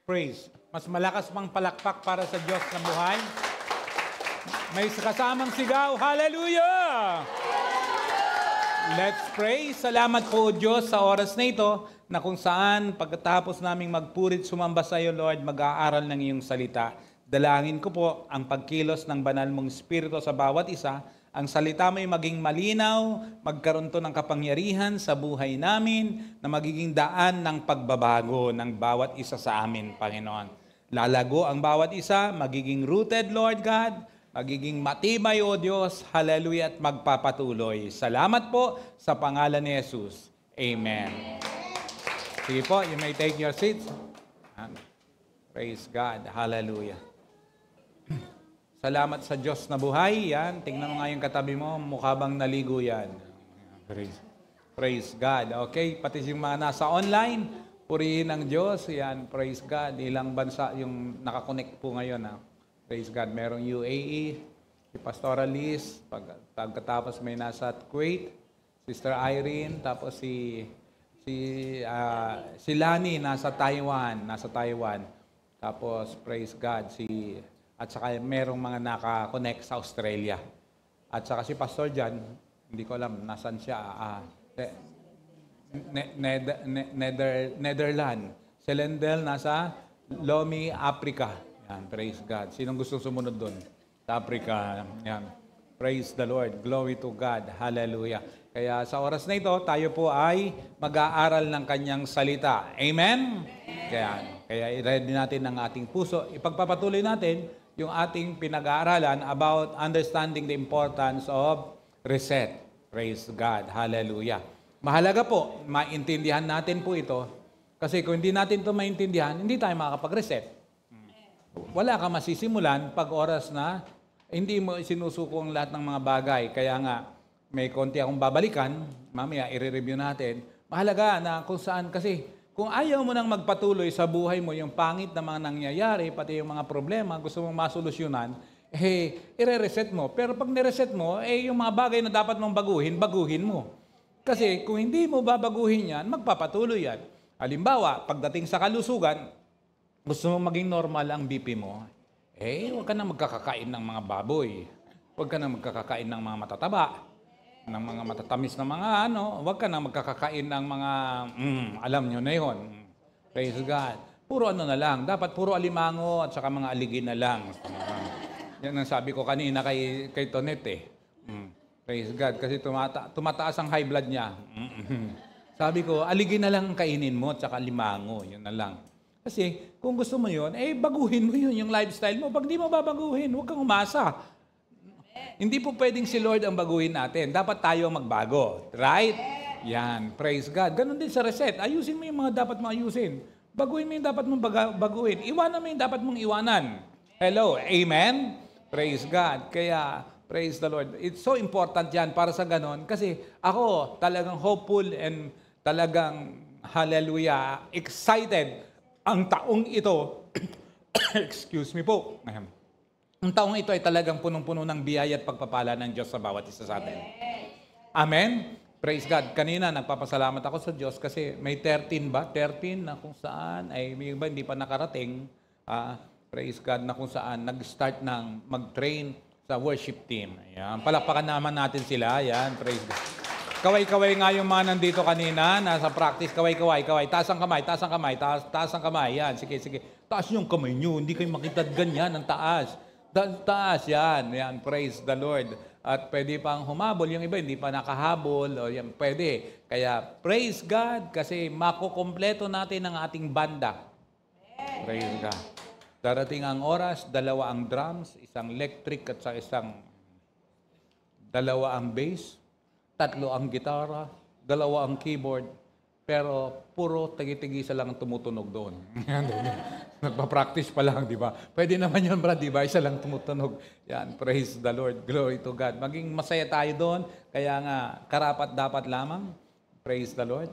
praise. Mas malakas pang palakpak para sa Diyos na buhay. May kasamang sigaw, hallelujah! Let's pray. Salamat po, Diyos, sa oras na ito na kung saan pagkatapos naming magpurit sumamba sa iyo, Lord, mag-aaral ng iyong salita. Dalangin ko po ang pagkilos ng banal mong Espiritu sa bawat isa. Ang salita mo'y maging malinaw, magkaroon to ng kapangyarihan sa buhay namin na magiging daan ng pagbabago ng bawat isa sa amin, Panginoon. Lalago ang bawat isa, magiging rooted, Lord God, magiging matibay, O Diyos, hallelujah, at magpapatuloy. Salamat po sa pangalan ni Jesus. Amen. Sige po, you may take your seats. Praise God, hallelujah. Salamat sa Diyos na buhay. Yan, tingnan mo nga yung katabi mo, mukha bang naligo yan. Praise God. Okay, pati yung mga nasa online, purihin ang Diyos. Yan, praise God. Ilang bansa yung nakakonect po ngayon. Praise God. Merong UAE, si Pastoral Liz, pagkatapos may nasa Kuwait, Sister Irene, tapos si Lani nasa Taiwan. Tapos, praise God, at saka merong mga naka-connect sa Australia. At saka si Pastor Jan, hindi ko alam, nasan siya? Netherlands. Si Lendel nasa Lomé, Africa. Yan, praise God. Sinong gustong sumunod doon? Sa Africa. Yan. Praise the Lord. Glory to God. Hallelujah. Kaya sa oras na ito, tayo po ay mag-aaral ng kanyang salita. Amen? Kaya i-ready natin ang ating puso. Ipagpapatuloy natin yung ating pinag-aaralan about understanding the importance of reset. Praise God. Hallelujah. Mahalaga po, maintindihan natin po ito. Kasi kung hindi natin ito maintindihan, hindi tayo makakapag-reset. Wala ka masisimulan pag oras na hindi mo sinusuko ang lahat ng mga bagay. Kaya nga, may konti akong babalikan. Mamaya, i-review natin. Mahalaga na kung saan kasi kung ayaw mo nang magpatuloy sa buhay mo, yung pangit na mga nangyayari, pati yung mga problema, gusto mong masolusyonan, i-reset mo. Pero pag nireset mo, yung mga bagay na dapat mong baguhin mo. Kasi kung hindi mo babaguhin yan, magpapatuloy yan. Halimbawa, pagdating sa kalusugan, gusto mong maging normal ang BP mo, huwag ka na magkakakain ng mga baboy. Huwag ka na magkakakain ng mga matataba, ng mga matatamis na mga huwag ka na magkakakain ng mga, alam nyo na yun. Praise God. Puro na lang. Dapat puro alimango at saka mga aligin na lang. Yan ang sabi ko kanina kay Tonet Praise God. Kasi tumataas ang high blood niya. Sabi ko, aligin na lang ang kainin mo at saka alimango. Yun na lang. Kasi kung gusto mo yun, baguhin mo yun yung lifestyle mo. Pag di mo babaguhin, huwag kang umasa. Hindi po pwedeng si Lord ang baguhin natin. Dapat tayo ang magbago. Right? Yan. Praise God. Ganon din sa reset. Ayusin mo yung mga dapat mong ayusin. Baguhin mo yung dapat mong baguhin. Iwanan mo yung dapat mong iwanan. Hello. Amen? Praise God. Kaya, praise the Lord. It's so important yan para sa ganon. Kasi ako talagang hopeful and talagang, hallelujah, excited ang taong ito. Excuse me po. Ang taong ito ay talagang punong-puno ng biyaya at pagpapala ng Diyos sa bawat isa sa atin. Amen? Praise God. Kanina, nagpapasalamat ako sa Diyos kasi may 13 ba? 13 na kung saan, may iba hindi pa nakarating. Praise God na kung saan nag-start ng mag-train sa worship team. Ayan. Palakpakan naman natin sila. Ayan. Praise God. Kaway-kaway nga yung mga nandito kanina, nasa practice, kaway-kaway. Taas ang kamay, taas ang kamay, taas ang kamay. Yan, sige. Taas yung kamay nyo, hindi kayo makita ganyan, ang taas. Taas yan. Yan, praise the Lord. At pwede pang humabol. Yung iba hindi pa nakahabol. O yan, pwede. Kaya praise God kasi makukompleto natin ang ating banda. Praise God. Darating ang oras, 2 ang drums, 1 electric at isang 2 ang bass, 3 ang gitara, 2 ang keyboard. Pero puro tagi-tigisa lang ang tumutunog doon. Nagpa-practice pa lang, di ba? Pwede naman yun, brad, di ba? Isa lang tumutunog. Yan, praise the Lord. Glory to God. Maging masaya tayo doon. Kaya nga, karapat dapat lamang. Praise the Lord.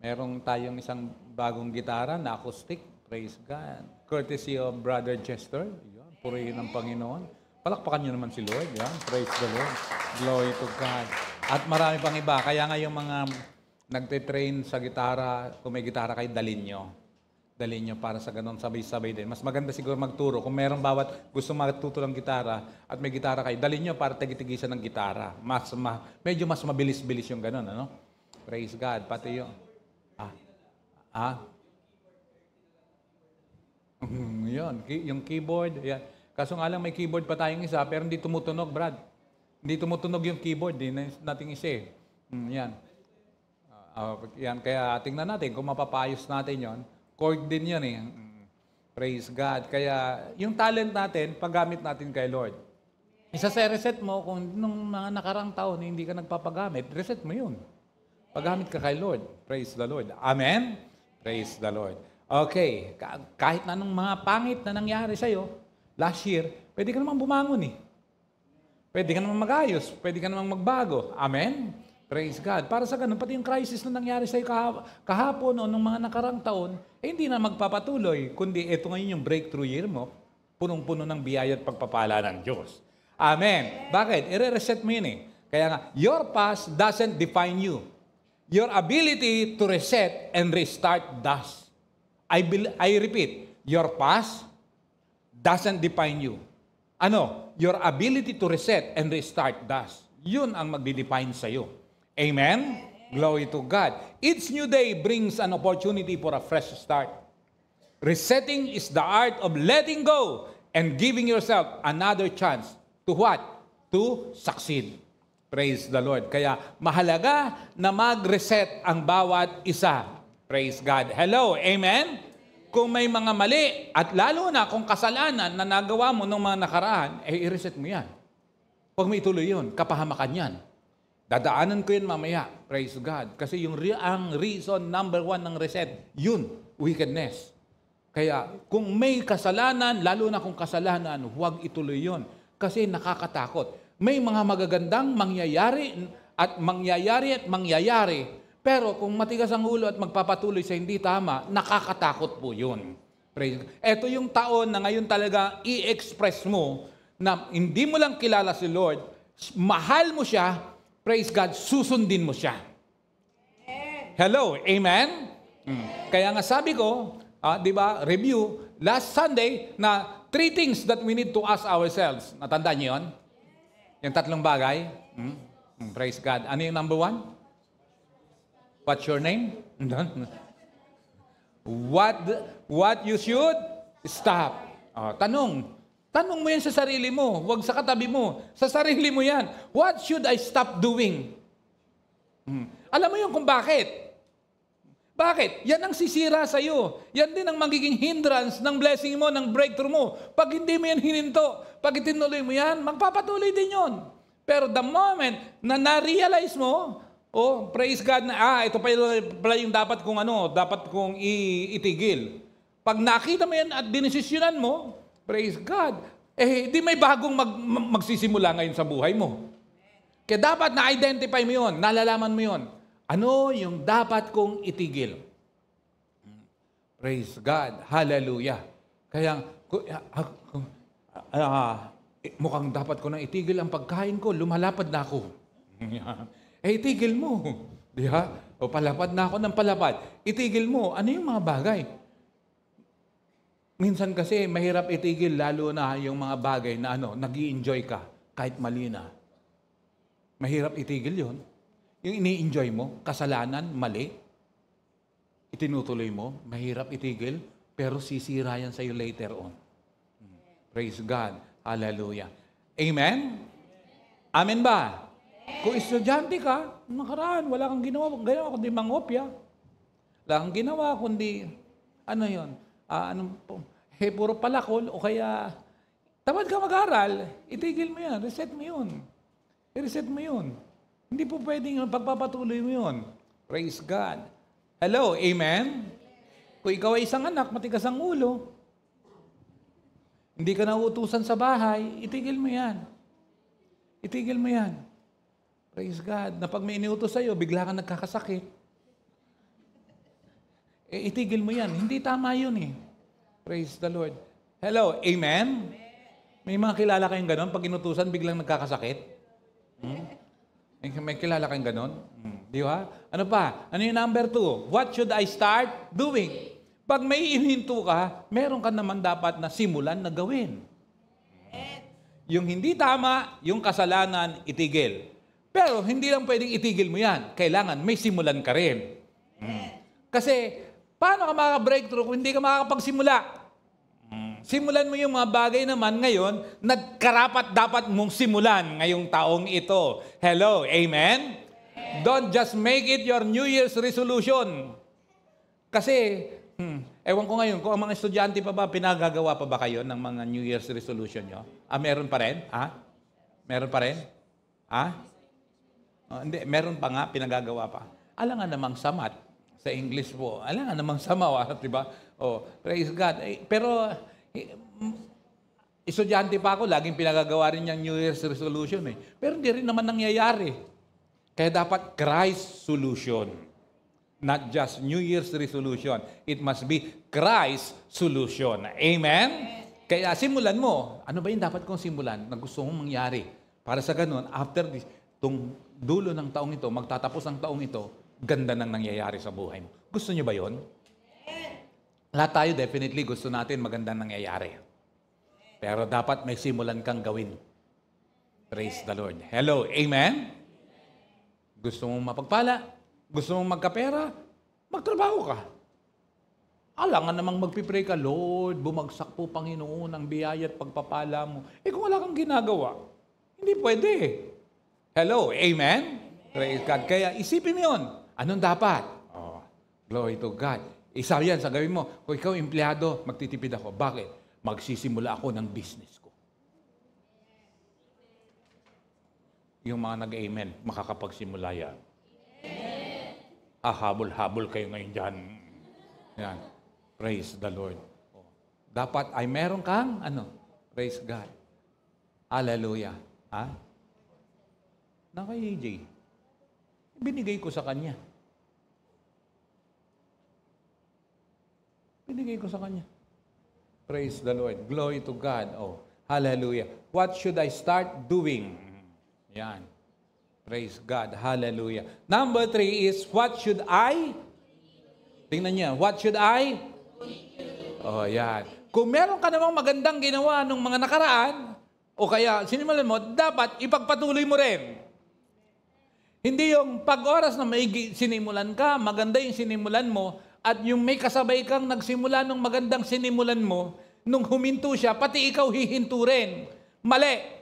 Merong tayong isang bagong gitara na acoustic. Praise God. Courtesy of Brother Chester. Yan, purihin ng Panginoon. Palakpakan nyo naman si Lord. Yan, praise the Lord. Glory to God. At marami pang iba. Kaya nga yung mga nagte-train sa gitara, kung may gitara kayo, dalin nyo. Dalhin nyo para sa ganun, sabay-sabay din. Mas maganda siguro magturo. Kung meron bawat gusto matuto ng gitara at may gitara kayo, dalhin nyo para tagi-tigisan ng gitara. Medyo mas mabilis-bilis yung ganun, ano? Praise God. Pati yung... Yun, yung keyboard. Yan. Kaso nga lang may keyboard pa tayong isa, pero hindi tumutunog, Brad. Hindi tumutunog yung keyboard. Hindi nating isa eh. Yan. Yan. Kaya tingnan natin kung mapapayos natin yon. Chord din yun eh. Praise God. Kaya yung talent natin, paggamit natin kay Lord. Isa-reset mo kung nung mga nakarang taon hindi ka nagpapagamit, reset mo yun. Paggamit ka kay Lord. Praise the Lord. Amen? Praise the Lord. Okay. Kahit na nung mga pangit na nangyari sa'yo, last year, pwede ka namang bumangon eh. Pwede ka namang magayos. Pwede ka namang magbago. Amen? Praise God. Para sa ganun, pati yung crisis na nangyari sa'yo kahapon o nung mga nakarang taon, hindi na magpapatuloy. Kundi ito ngayon yung breakthrough year mo, punong-puno ng biyaya at pagpapala ng Diyos. Amen. Bakit? I-reset mo yun eh. Kaya nga, your past doesn't define you. Your ability to reset and restart does. I repeat, your past doesn't define you. Ano? Your ability to reset and restart does. Yun ang magdi-define sa'yo. Amen? Glory to God. Each new day brings an opportunity for a fresh start. Resetting is the art of letting go and giving yourself another chance to what? To succeed. Praise the Lord. Kaya mahalaga na mag-reset ang bawat isa. Praise God. Hello, amen? Kung may mga mali at lalo na kung kasalanan na nagawa mo ng mga nakaraan, i-reset mo yan. Huwag mo ituloy yun. Kapahamakan yan. Dadaanan ko yun mamaya. Praise God. Kasi ang reason number 1 ng reset, yun, wickedness. Kaya kung may kasalanan, lalo na kung kasalanan, huwag ituloy yun. Kasi nakakatakot. May mga magagandang mangyayari. Pero kung matigas ang ulo at magpapatuloy sa hindi tama, nakakatakot po yun. Praise God. Ito yung taon na ngayon talaga i-express mo na hindi mo lang kilala si Lord, mahal mo siya, praise God, susundin mo siya. Hello, amen? Kaya nga sabi ko, di ba, review, last Sunday, na 3 things that we need to ask ourselves. Natandaan niyo yun? Yung 3 bagay. Praise God. Ano yung number 1? What's your name? What you should stop. Tanong mo yan sa sarili mo, huwag sa katabi mo. Sa sarili mo yan. What should I stop doing? Alam mo yun kung bakit? Bakit? Yan ang sisira sa'yo. Yan din ang magiging hindrance ng blessing mo, ng breakthrough mo. Pag hindi mo yan hininto, pag itinuloy mo yan, magpapatuloy din yun. Pero the moment na na-realize mo, praise God na, ito pala yung dapat kong itigil. Pag nakita mo yan at dinesisyonan mo, praise God. Di may bagong magsisimula ngayon sa buhay mo. Kaya dapat na-identify mo yun, nalalaman mo yun. Ano yung dapat kong itigil? Praise God. Hallelujah. Kaya, mukhang dapat ko nang itigil ang pagkain ko, lumalapad na ako. Itigil mo. Di ba? O palapad na ako ng palapad. Itigil mo. Ano yung mga bagay? Minsan kasi mahirap itigil lalo na yung mga bagay na nag-i-enjoy ka kahit mali na. Mahirap itigil yon. Yung ini-enjoy mo, kasalanan, mali, itinutuloy mo, mahirap itigil, pero sisira yan sa'yo later on. Praise God. Hallelujah. Amen? Amen ba? Kung estudyante ka, nakaraan, wala kang ginawa kundi mangopya. Wala kang ginawa kundi, puro palakol o kaya tamad ka mag-aral, itigil mo yan, reset mo yun. I-reset mo yun. Hindi po pwedeng pagpapatuloy mo yun. Praise God. Hello, amen? Kung ikaw ay isang anak, matigas ang ulo, hindi ka nauutusan sa bahay, itigil mo yan. Itigil mo yan. Praise God. Na pag may iniutos sa'yo, bigla kang nagkakasakit. Itigil mo yan. Hindi tama yun eh. Praise the Lord. Hello, amen? May mga kilala kayong ganon, pag inutusan, biglang nagkakasakit? May kilala kayong ganon? Di ba? Ano pa? Ano yung number 2? What should I start doing? Pag may ininto ka, meron ka naman dapat na simulan na gawin. Yung hindi tama, yung kasalanan, itigil. Pero hindi lang pwedeng itigil mo yan. Kailangan may simulan ka rin. Kasi, paano ka makaka-breakthrough kung hindi ka makakapagsimula? Simulan mo yung mga bagay naman ngayon na karapat dapat mong simulan ngayong taong ito. Hello, amen? Don't just make it your New Year's resolution. Kasi, ewan ko ngayon, kung ang mga estudyante pa ba, pinagagawa pa ba kayo ng mga New Year's resolution nyo? Meron pa rin? Meron pa rin? Hindi, meron pa nga, pinagagawa pa. Alam nga namang samat sa English po. Alam nga namang samawa, diba? Praise God. Pero, estudyante pa ako, laging pinagagawa rin yung New Year's resolution eh. Pero hindi rin naman nangyayari. Kaya dapat Christ solution. Not just New Year's resolution. It must be Christ solution. Amen? Kaya simulan mo. Ano ba yung dapat kong simulan na gusto mong mangyari? Para sa ganun, after this, itong dulo ng taong ito, magtatapos ang taong ito, ganda nang nangyayari sa buhay mo. Gusto niyo ba yun? Lahat tayo definitely gusto natin magandang nangyayari. Pero dapat may simulan kang gawin. Praise the Lord. Hello, amen? Gusto mong mapagpala? Gusto mong magkapera? Magtrabaho ka. Alangan namang magpipray ka, Lord, bumagsak po Panginoon ang biyaya at pagpapala mo. Kung wala kang ginagawa, hindi pwede. Hello, amen? Praise God. Kaya isipin mo yun. Anong dapat? Glory to God. Isa yan sa gawin mo. Kung ikaw empleyado, magtitipid ako. Bakit? Magsisimula ako ng business ko. Yung mga nag-amen, makakapagsimula yan. Habol-habol kayo ngayon dyan. Yan. Praise the Lord. Dapat ay meron kang, praise God. Hallelujah. Kay AJ, binigay ko sa kanya. Binigay ko sa kanya. Praise the Lord. Glory to God. Hallelujah. What should I start doing? Yan. Praise God. Hallelujah. Number 3 is, what should I? Tingnan niya. What should I? Yan. Kung meron ka namang magandang ginawa nung mga nakaraan, o kaya sinimulan mo, dapat ipagpatuloy mo rin. Hindi yung pag-oras na may sinimulan ka, maganda yung sinimulan mo, at yung may kasabay kang nagsimula nung magandang sinimulan mo, nung huminto siya, pati ikaw hihinto rin. Mali.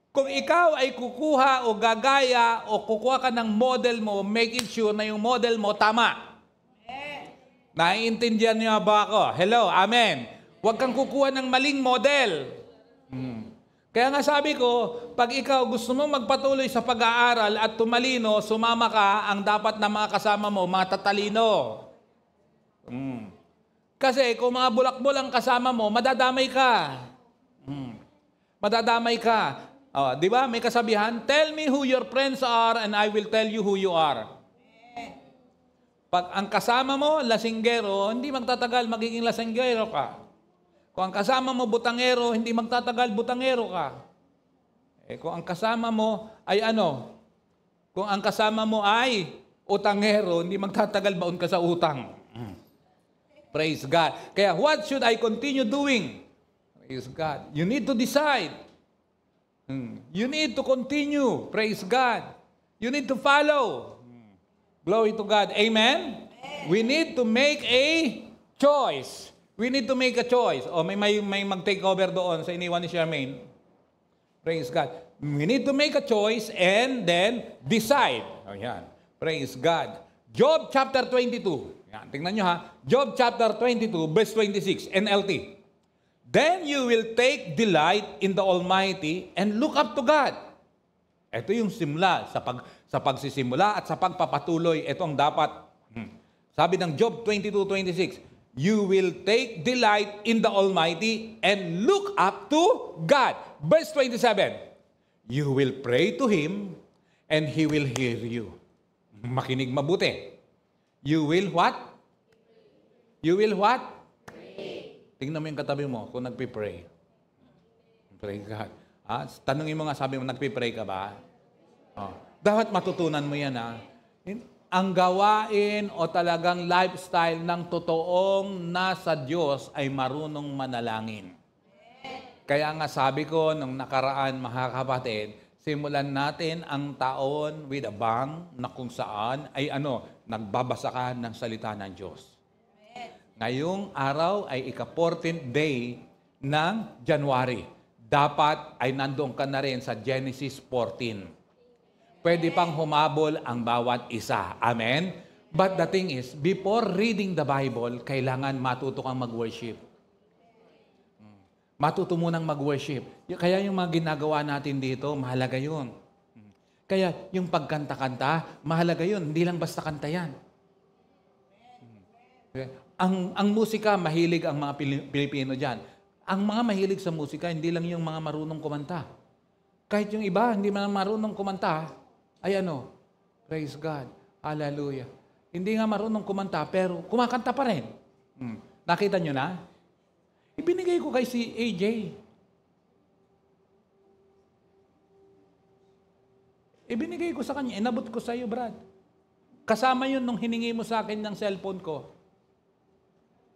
Kung ikaw ay kukuha o gagaya o kukuha ka ng model mo, make it sure na yung model mo tama. Naiintindihan niyo ba ako? Hello, amen. Huwag kang kukuha ng maling model. Kaya nga sabi ko, pag ikaw gusto mo magpatuloy sa pag-aaral at tumalino, sumama ka, ang dapat na mga kasama mo, matatalino. Kasi kung mga bulak-bulang kasama mo, madadamay ka. Madadamay ka. Di ba? May kasabihan, tell me who your friends are and I will tell you who you are. Pag ang kasama mo, lasinggero, hindi magtatagal, magiging lasinggero ka. Kung ang kasama mo, butangero, hindi magtatagal, butangero ka. Kung ang kasama mo ay Kung ang kasama mo ay utangero, hindi magtatagal, baon ka sa utang. Praise God. Kaya what should I continue doing? Praise God. You need to decide. You need to continue. Praise God. You need to follow. Glory to God. Amen? We need to make a choice. We need to make a choice. May mag-take over doon sa iniwan ni Charmaine. Praise God. We need to make a choice and then decide. Yan. Praise God. Job chapter 22. Yan, tingnan nyo ha. Job chapter 22, verse 26, NLT. Then you will take delight in the Almighty and look up to God. Ito yung simula sa pagsisimula at sa pagpapatuloy. Ito ang dapat. Sabi ng Job 22:26, you will take delight in the Almighty and look up to God. Verse 27, you will pray to Him and He will hear you. Makinig mabuti. You will what? You will what? Pray. Tingnan mo yung katabi mo kung nagpipray. Pray God. Tanungin mo nga, sabi mo, nagpipray ka ba? Dapat matutunan mo yan, ang gawain o talagang lifestyle ng totoong nasa Diyos ay marunong manalangin. Kaya nga sabi ko nung nakaraan, mga kapatid, simulan natin ang taon with a bang na kung saan ay nagbabasa ka ng salita ng Diyos. Ngayong araw ay ika-14th day ng January. Dapat ay nandoon ka na rin sa Genesis 14. Pwede pang humabol ang bawat isa. Amen? But the thing is, before reading the Bible, kailangan matuto kang mag-worship. Matuto munang mag-worship. Kaya yung mga ginagawa natin dito, mahalaga yun. Kaya yung pagkanta-kanta, mahalaga yun. Hindi lang basta kanta yan. Ang musika, mahilig ang mga Pilipino dyan. Ang mga mahilig sa musika, hindi lang yung mga marunong kumanta. Kahit yung iba, hindi man marunong kumanta, ay praise God, hallelujah. Hindi nga marunong kumanta, pero kumakanta pa rin. Nakita nyo na? Ibinigay ko kay si AJ. Ibinigay ko sa kanya, inabot ko sa iyo, Brad. Kasama yun nung hiningi mo sa akin ng cellphone ko.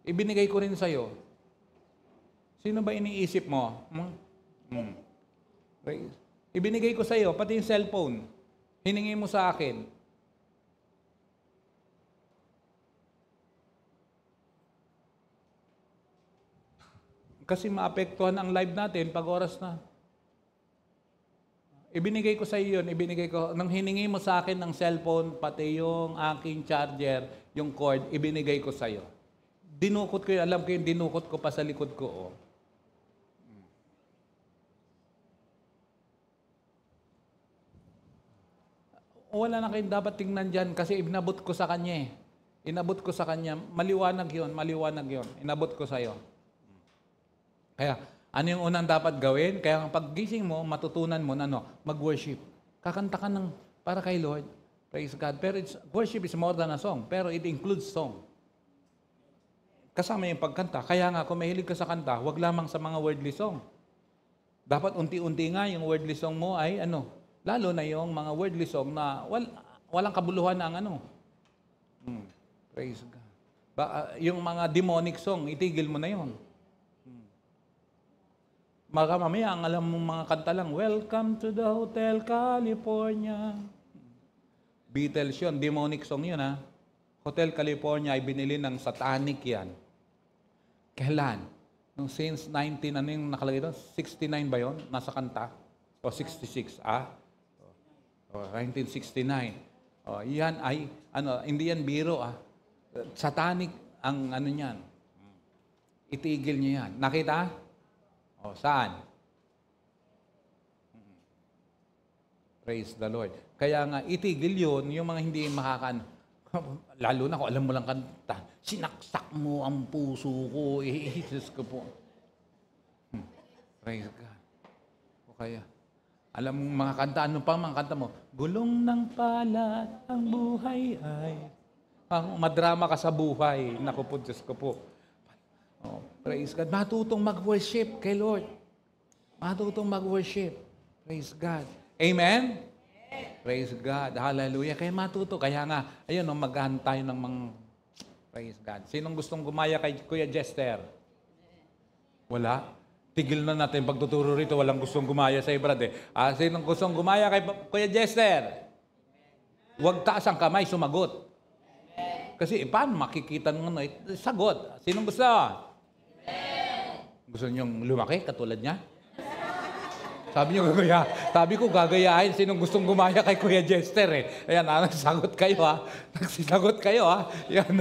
Ibinigay ko rin sa iyo. Sino ba iniisip mo? Ibinigay ko sa iyo, pati yung cellphone. Hiningi mo sa akin. Kasi maapektuhan ang live natin pag oras na. Ibinigay ko sa iyo yun, nang hiningi mo sa akin ng cellphone, pati yung aking charger, yung cord, ibinigay ko sa iyo. Dinukot ko yun, alam ko yung dinukot ko pa sa likod ko. Wala na kayong dapat tingnan dyan kasi inabot ko sa kanya. Inabot ko sa kanya. Maliwanag yun. Inabot ko sa iyo. Kaya, ano yung unang dapat gawin? Kaya paggising mo, matutunan mo na mag-worship. Kakanta ka ng para kay Lord. Praise God. Pero worship is more than a song. Pero it includes song. Kasama yung pagkanta. Kaya nga, kung mahilig ka sa kanta, wag lamang sa mga wordly song. Dapat unti-unti nga yung wordly song mo ay lalo na yung mga wordly song na walang kabuluhan ng Praise God. Yung mga demonic song, itigil mo na yun. Mamaya, ang alam mong mga kanta lang, Welcome to the Hotel California. Beatles yun, demonic song yun ha. Hotel California ay binili ng satanic yan. Kailan? Since 19, ano yung nakalagay doon? 69 ba yun? Nasa kanta? O 66, 1969. Yan ay, hindi yan biro Satanic ang niyan. Itigil niyo yan. Nakita? Saan? Praise the Lord. Kaya nga, itigil yun, yung mga hindi lalo na kung alam mo lang kanta, sinaksak mo ang puso ko, Jesus ko po. Praise God. O kaya, alam mo mga kanta, ano pa mga kanta mo? Gulong ng palad ang buhay ay. Madrama ka sa buhay. Naku po, Diyos ko po. Praise God. Matutong mag-worship kay Lord. Matutong mag-worship. Praise God. Amen? Praise God. Hallelujah. Kaya matuto. Kaya nga, ayun, maghahan tayo ng mga praise God. Sinong gustong gumaya kay Kuya Jester? Wala? Tigil na natin pagtuturo rito. Walang gustong gumaya sa Brad Sinong gustong gumaya kay Kuya Jester? Huwag taas ang kamay, sumagot. Kasi paano makikita ng sagot? Sinong gusto? Gusto niyong lumaki katulad niya? Sabi ko gagayahin. Sinong gustong gumaya kay Kuya Jester Ayan, nagsagot kayo Nagsisagot kayo Yan.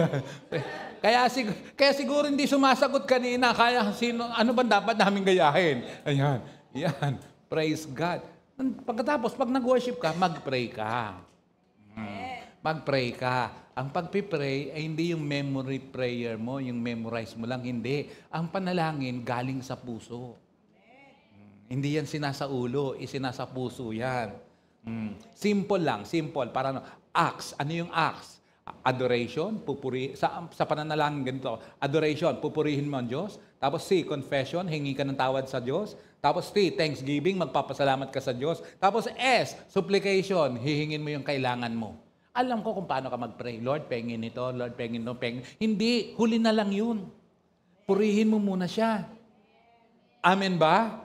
Kaya siguro hindi sumasagot kanina. Ano ba dapat namin gayahin? Ayan. Yan. Praise God. Pagkatapos, pag nag-worship ka, mag-pray ka. Mag-pray ka. Ang pag-pray ay hindi yung memory prayer mo, yung memorize mo lang. Hindi. Ang panalangin galing sa puso. Hindi yan sinasaulo, isinasa puso yan. Simple lang, simple. Para acts. Ano yung acts? Adoration, sa pananalangin ganito. Adoration, pupurihin mo ang Diyos. Tapos C, confession, hingi ka ng tawad sa Diyos. Tapos T, thanksgiving, magpapasalamat ka sa Diyos. Tapos S, supplication, hihingin mo yung kailangan mo. Alam ko kung paano ka mag-pray. Lord, pengin ito. Lord, pengin ito. Pengin. Hindi. Huli na lang yun. Purihin mo muna siya. Amen ba?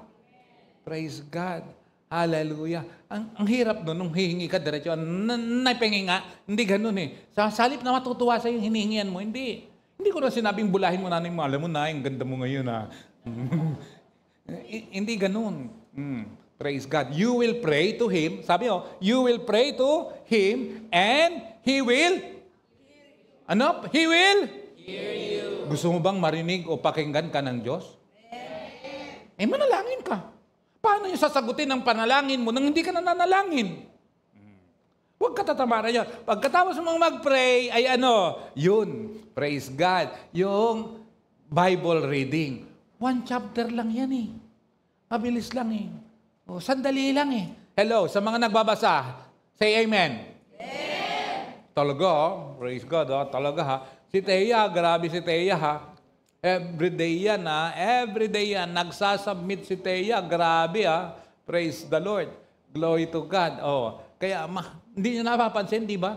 Praise God. Hallelujah. Ang hirap nun, nung hihingi ka diretso, naipengin nga, hindi ganun eh. Sa salip na matutuwa sa yung hinihingian mo, hindi. Hindi ko na sinabing bulahin mo nanay mo, alam mo na, yung ganda mo ngayon ha. Hindi ganun. Praise God. You will pray to Him. Sabi you will pray to Him and He will? Ano? He will? Hear you. Gusto mo bang marinig o pakinggan ka ng Diyos? Manalangin ka. Paano yung sasagutin ang panalangin mo nang hindi ka nananalangin? Huwag ka tatamaran yan. Pagkatapos mong mag-pray, ay yun, praise God, yung Bible reading. 1 chapter lang yan eh. Mabilis lang eh. Sandali lang eh. Hello, sa mga nagbabasa, say amen. Amen. Talaga, praise God, talaga ha. Si Teya, grabe si Teya ha. Everyday yan ha. Everyday yan. Nagsasubmit si Teya. Grabe ha. Praise the Lord. Glory to God. Kaya hindi nyo napapansin, di ba?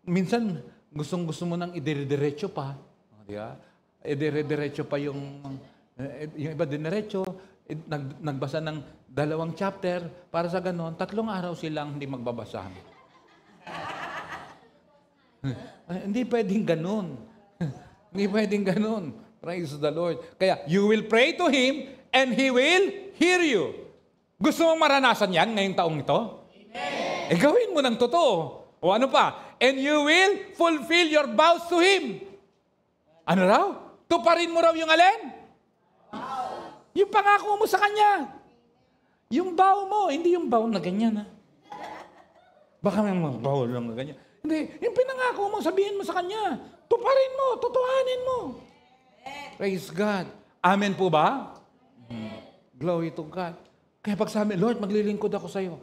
Minsan, gustong-gusto mo nang idire-diretso pa. Di ba? Idire-diretso pa yung iba diretso. Nagbasa ng 2 chapter. Para sa ganon, 3 araw silang hindi magbabasa. Hindi pwedeng ganon. Hindi pwedeng ganun. Praise the Lord. Kaya, you will pray to Him and He will hear you. Gusto mong maranasan yan ngayong taong ito? Amen. Gawin mo ng totoo. O ano pa? And you will fulfill your vows to Him. Ano raw? Tuparin mo raw yung alin? Yung pangako mo sa Kanya. Yung vow mo, hindi yung vow na ganyan. Ha? Baka may mga vow lang na ganyan. Hindi, yung pinangako mo, sabihin mo sa Kanya. Tuparin mo, tutuhanin mo. Praise God. Amen po ba? Glory to God. Kaya pag sabi, Lord, maglilingkod ako sa iyo.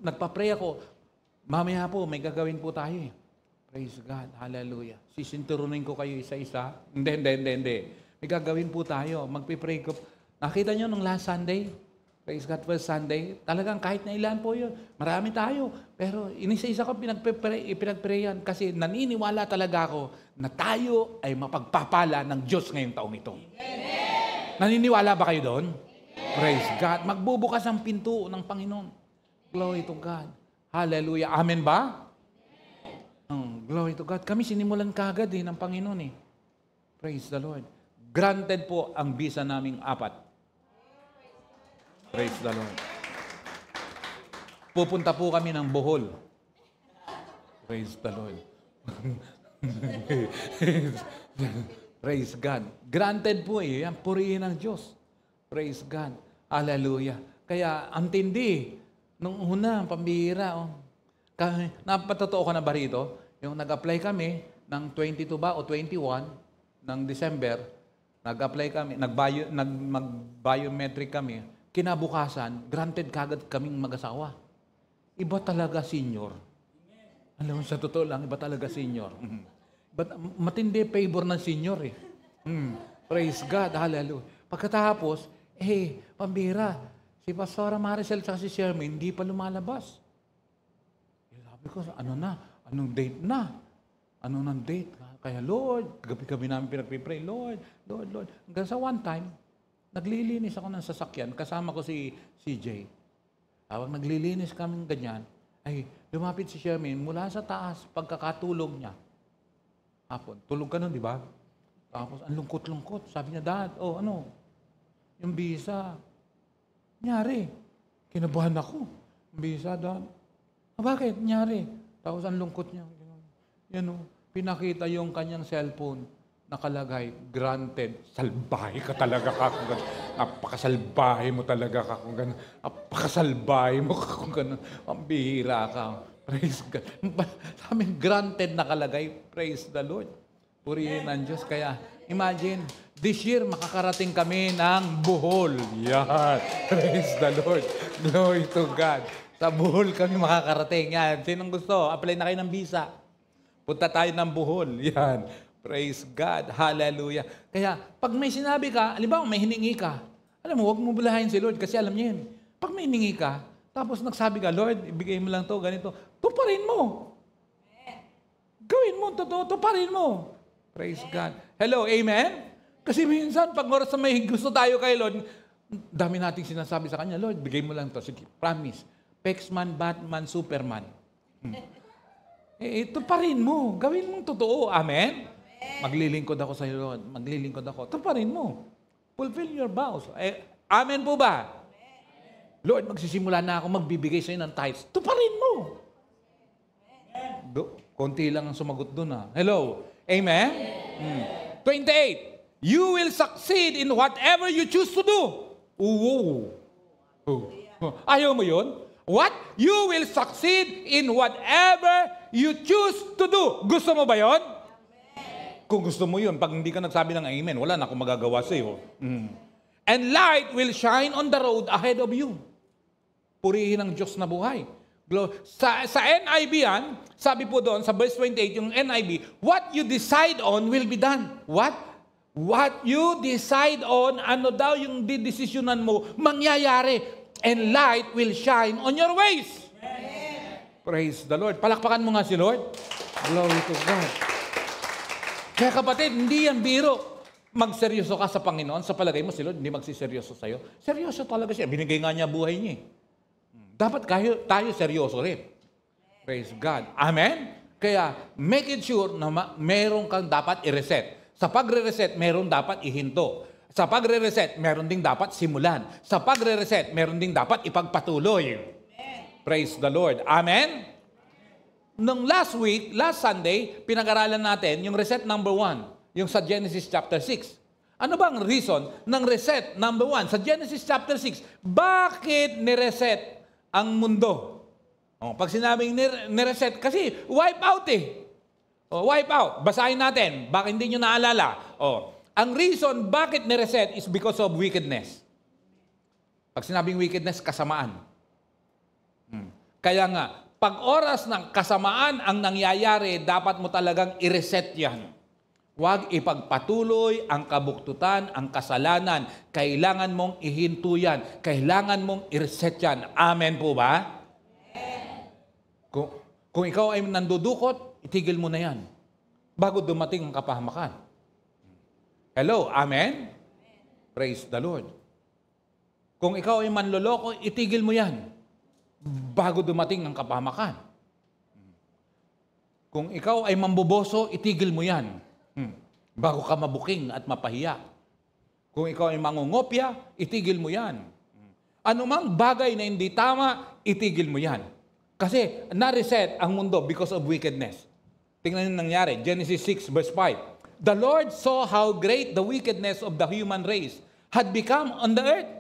Nagpa-pray ako. Mamaya po, may gagawin po tayo eh. Praise God. Hallelujah. Sisinturunin ko kayo isa-isa. Hindi. May gagawin po tayo. Magpipray ko. Nakita nyo nung last Sunday? Praise God, first Sunday. Talagang kahit na ilan po yun. Marami tayo. Pero inisa-isa ko pinagprayan kasi naniniwala talaga ako na tayo ay mapagpapala ng Diyos ngayong taong ito. Amen. Naniniwala ba kayo doon? Amen. Praise God. Magbubukas ang pinto ng Panginoon. Glory to God. Hallelujah. Amen ba? Glory to God. Kami sinimulan kagad ng Panginoon eh. Praise the Lord. Granted po ang visa naming 4. Praise the Lord. Pupunta po kami ng Bohol. Praise the Lord. Praise God. Granted po eh. Yan, purihin ng Diyos. Praise God. Hallelujah. Kaya, ang tindi. Nung una, pambihira. Napatotoo ka na ba rito? Yung nag-apply kami ng 22 ba o 21 ng December, nag-apply kami, mag-biometric kami, kinabukasan, granted kagad kaming mag-asawa. Iba talaga senior. Alam mo, sa totoo lang, iba talaga senior. But matindi favor ng senior eh. Praise God, hallelujah. Pagkatapos, pambira, si Pastora Maricel at si Sherman, hindi pa lumalabas. Sabi ko, anong date na? Ano ng date? Kaya Lord, gabi-gabi namin pinagpipray, Lord. Hanggang sa one time, naglilinis ako ng sasakyan, kasama ko si CJ. Habang naglilinis kami ganyan, ay lumapit si Sherman mula sa taas, pagkakatulog niya. Hapon, tulog ka nun, di ba? Tapos, ang lungkot-lungkot. Sabi niya, Dad, yung visa, nyari. Kinabahan ako. Yung visa, Dad. Bakit? Nyari. Tapos, ang lungkot niya. Pinakita yung kanyang cellphone, nakalagay, granted. Salbahe ka talaga ka kung gano'n. Napakasalbahe mo talaga ka kung gano'n. Napakasalbahe mo ka kung gano'n. Ang bihira ka. Praise God. Sa amin, granted nakalagay. Praise the Lord. Purihin ang Diyos. Kaya, imagine, this year, makakarating kami ng Bohol. Yan. Praise the Lord. Glory to God. Sa Bohol kami makakarating. Yan. Sinong gusto? Apply na kayo ng visa. Punta tayo ng Bohol. Yan. Praise God. Hallelujah. Kaya, pag may sinabi ka, alimbawa, may hiningi ka, alam mo, huwag mo bulahin si Lord kasi alam niya yun. Pag may hiningi ka, Tapos nagsabi ka, Lord, ibigay mo lang to, ganito. Tuparin mo. Gawin mo, totoo, tuparin mo. Praise God. Hello, amen? Kasi minsan, pag oras na may gusto tayo kay Lord, dami nating sinasabi sa Kanya, Lord, bigay mo lang to. Sige, promise. Pexman, Batman, Superman. Tuparin mo. Gawin mong totoo. Amen? Maglilingkod ako sa iyo, Lord. Maglilingkod ako. Tuparin mo. Fulfill your vows. Amen po ba? Lord, magsisimula na ako magbibigay sa iyo ng tithes. Tuparin mo. Konti lang ang sumagot doon. Hello? Amen? 28. You will succeed in whatever you choose to do. Ayaw mo yun? What? You will succeed in whatever you choose to do. Gusto mo ba yun? Kung gusto mo yun, pag hindi ka nagsabi ng amen, wala na akong magagawa sa iyo. And light will shine on the road ahead of you. Purihin ang Diyos na buhay. Sa NIV yan, sabi po doon, sa verse 28, yung NIV, what you decide on will be done. What? What you decide on, ano daw yung didesisyonan mo, mangyayari. And light will shine on your ways. Amen. Praise the Lord. Palakpakan mo nga si Lord. Glory to God. Kaya kapatid, hindi yan biro. Magseryoso ka sa Panginoon, sa palagay mo si Lord, hindi magsiseryoso sa'yo. Seryoso talaga siya. Binigay nga niya buhay niya. Dapat tayo seryoso rin. Praise God. Amen? Kaya, make it sure na meron kang dapat i-reset. Sa pagre-reset, meron dapat ihinto. Sa pagre-reset, meron ding dapat simulan. Sa pagre-reset, meron ding dapat ipagpatuloy. Amen. Praise the Lord. Amen? Nung last Sunday, pinag-aralan natin yung reset number 1, yung sa Genesis chapter 6. Ano ba ang reason ng reset number 1? Sa Genesis chapter 6, bakit nireset ang mundo? Pag sinabing nireset, kasi wipe out wipe out. Basahin natin. Baka hindi nyo naalala. Ang reason bakit nireset is because of wickedness. Pag sinabing wickedness, kasamaan. Kaya nga, pag oras ng kasamaan ang nangyayari, dapat mo talagang i-reset yan. Huwag ipagpatuloy ang kabuktutan, ang kasalanan. Kailangan mong ihinto yan. Kailangan mong i-reset yan. Amen po ba? Kung ikaw ay nandudukot, itigil mo na yan. Bago dumating ang kapahamakan. Hello, amen? Praise the Lord. Kung ikaw ay manloloko, itigil mo yan. Bago dumating ang kapahamakan. Kung ikaw ay mamboboso, itigil mo yan. Bago ka mabuking at mapahiya. Kung ikaw ay mangungopya, itigil mo yan. Anumang bagay na hindi tama, itigil mo yan. Kasi na-reset ang mundo because of wickedness. Tingnan yung nangyari. Genesis 6 verse 5. The Lord saw how great the wickedness of the human race had become on the earth.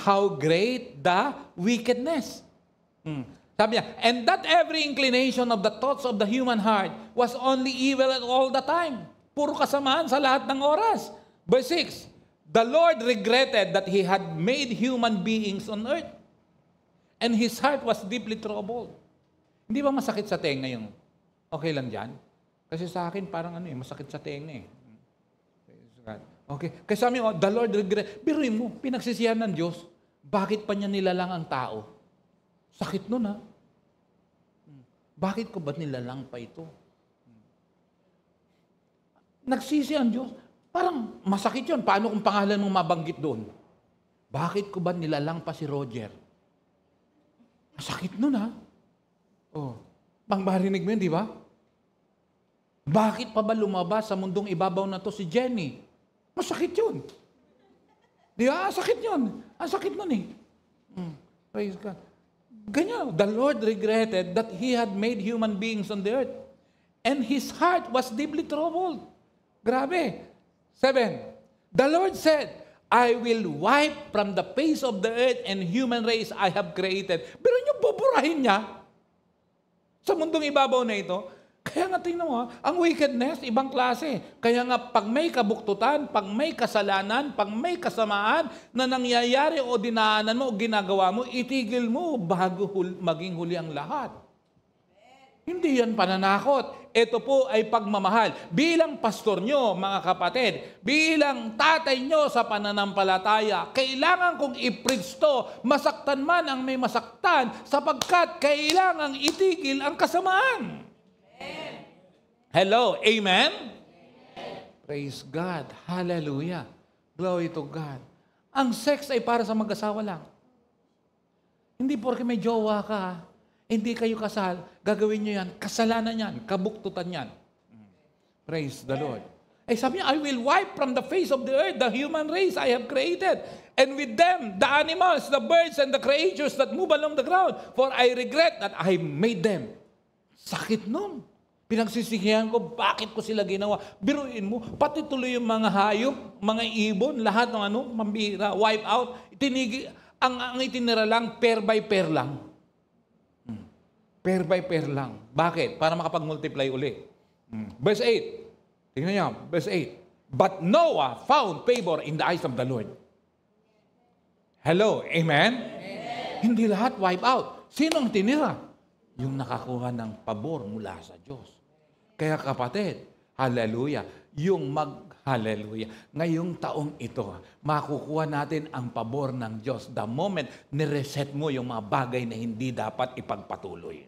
How great the wickedness. Sabi niya, and that every inclination of the thoughts of the human heart was only evil at all the time. Puro kasamaan sa lahat ng oras. Verse 6, the Lord regretted that He had made human beings on earth. And His heart was deeply troubled. Hindi ba masakit sa tenga yung, okay lang dyan? Kasi sa akin parang masakit sa tenga . Okay. Kasi sabi mo, the Lord regret. Biruin mo, pinagsisihan ng Diyos. Bakit pa niya nilalang ang tao? Sakit nun Bakit ko ba nilalang pa ito? Nagsisi ang Diyos. Parang masakit yun. Paano kung pangalan mong mabanggit doon? Bakit ko ba nilalang pa si Roger? Masakit nun Pangmarinig mo yun, di ba? Bakit pa ba lumabas sa mundong ibabaw na to si Jenny? Masakit yun. Di ba? Sakit yun. Ang sakit nun Praise God. Ganyan. The Lord regretted that He had made human beings on the earth. And His heart was deeply troubled. Grabe. 7. The Lord said, I will wipe from the face of the earth and human race I have created. Pero niyo buburahin niya sa mundong ibabaw na ito. Kaya nga tingnan mo, ang wickedness, ibang klase. Kaya nga pag may kabuktutan, pag may kasalanan, pag may kasamaan na nangyayari o dinaanan mo o ginagawa mo, itigil mo bago maging huli ang lahat. Hindi yan pananakot. Ito po ay pagmamahal. Bilang pastor nyo, mga kapatid, bilang tatay nyo sa pananampalataya, kailangan kong i-preach to, masaktan man ang may masaktan, sapagkat kailangang itigil ang kasamaan. Amen. Hello, amen? Praise God. Hallelujah. Glory to God. Ang sex ay para sa mag-asawa lang. Hindi porke may jowa ka, hindi kayo kasal, gagawin nyo yan, kasalanan yan, kabuktutan yan. Praise the Lord. Eh sabi niya, I will wipe from the face of the earth the human race I have created. And with them, the animals, the birds, and the creatures that move along the ground. For I regret that I made them. Sakit nun. Pinagsisihihan ko, bakit ko sila ginawa? Biruin mo, pati tuloy yung mga hayop, mga ibon, lahat ng mambira, wipe out. Ang itinira lang, pair by pair lang. Pair by pair lang. Bakit? Para makapag-multiply uli. Verse 8. Tingnan niyo, verse 8. But Noah found favor in the eyes of the Lord. Hello, amen? Amen. Hindi lahat wipe out. Sino ang tinira? Yung nakakuha ng pabor mula sa Diyos. Kaya kapatid, hallelujah, hallelujah. Ngayong taong ito, makukuha natin ang pabor ng Diyos the moment nireset mo yung mga bagay na hindi dapat ipagpatuloy.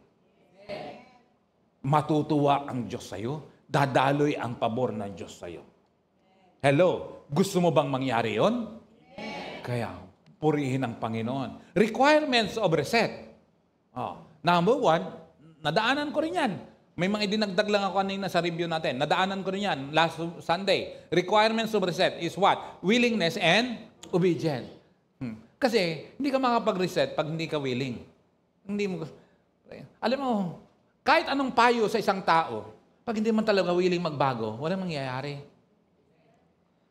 Matutuwa ang Diyos sa'yo, dadaloy ang pabor ng Diyos sa'yo. Hello, gusto mo bang mangyari yon? Kaya, purihin ang Panginoon. Requirements of reset. Number 1, nadaanan ko rin yan. May mga idinagdag lang ako kanina sa review natin. Nadaanan ko rin yan last Sunday. Requirements of reset is what? Willingness and obedience. Kasi hindi ka makapag-reset pag hindi ka willing. Hindi mo. Alam mo, kahit anong payo sa isang tao, pag hindi man talaga willing magbago, walang mangyayari.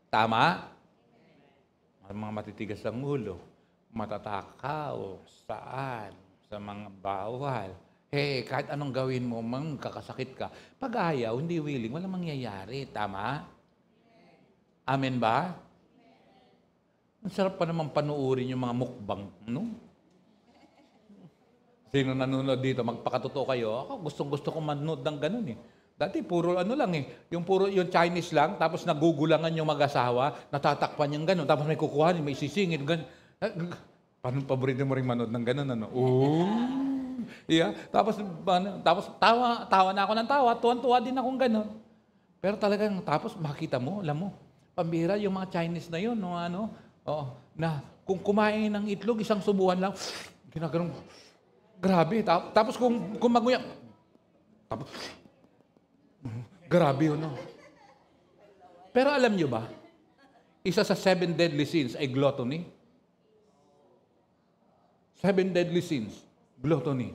Tama? Ang mga matitigas ang ulo, matatakaw, saan, sa mga bawal. Kahit anong gawin mo, kakasakit ka. Pag ayaw, hindi willing, walang mangyayari. Tama? Amen ba? Ang sarap pa naman panuorin yung mga mukbang. No? Sino nanonood dito? Magpakatotoo kayo. Ako, gustong-gusto ko manood ng ganun eh. Dati, puro lang eh. Yung Chinese lang, tapos nagugulangan yung mag-asawa, natatakpan yung ganun, tapos may kukuhanin, may sisingin, ganun. Paano paborito mo rin manood ng ganun? Ano? Yeah. Tapos tawa na ako ng tawa, tuwan-tuwa din akong ganun. Pero talagang, tapos makita mo, alam mo, pambira yung mga Chinese na yun, na kung kumain ng itlog, isang subuhan lang, ginaganon, grabe. Tapos kung maguya, tapos, grabe yun, no? Pero alam nyo ba, isa sa 7 deadly sins ay gluttony. 7 deadly sins, gluttony.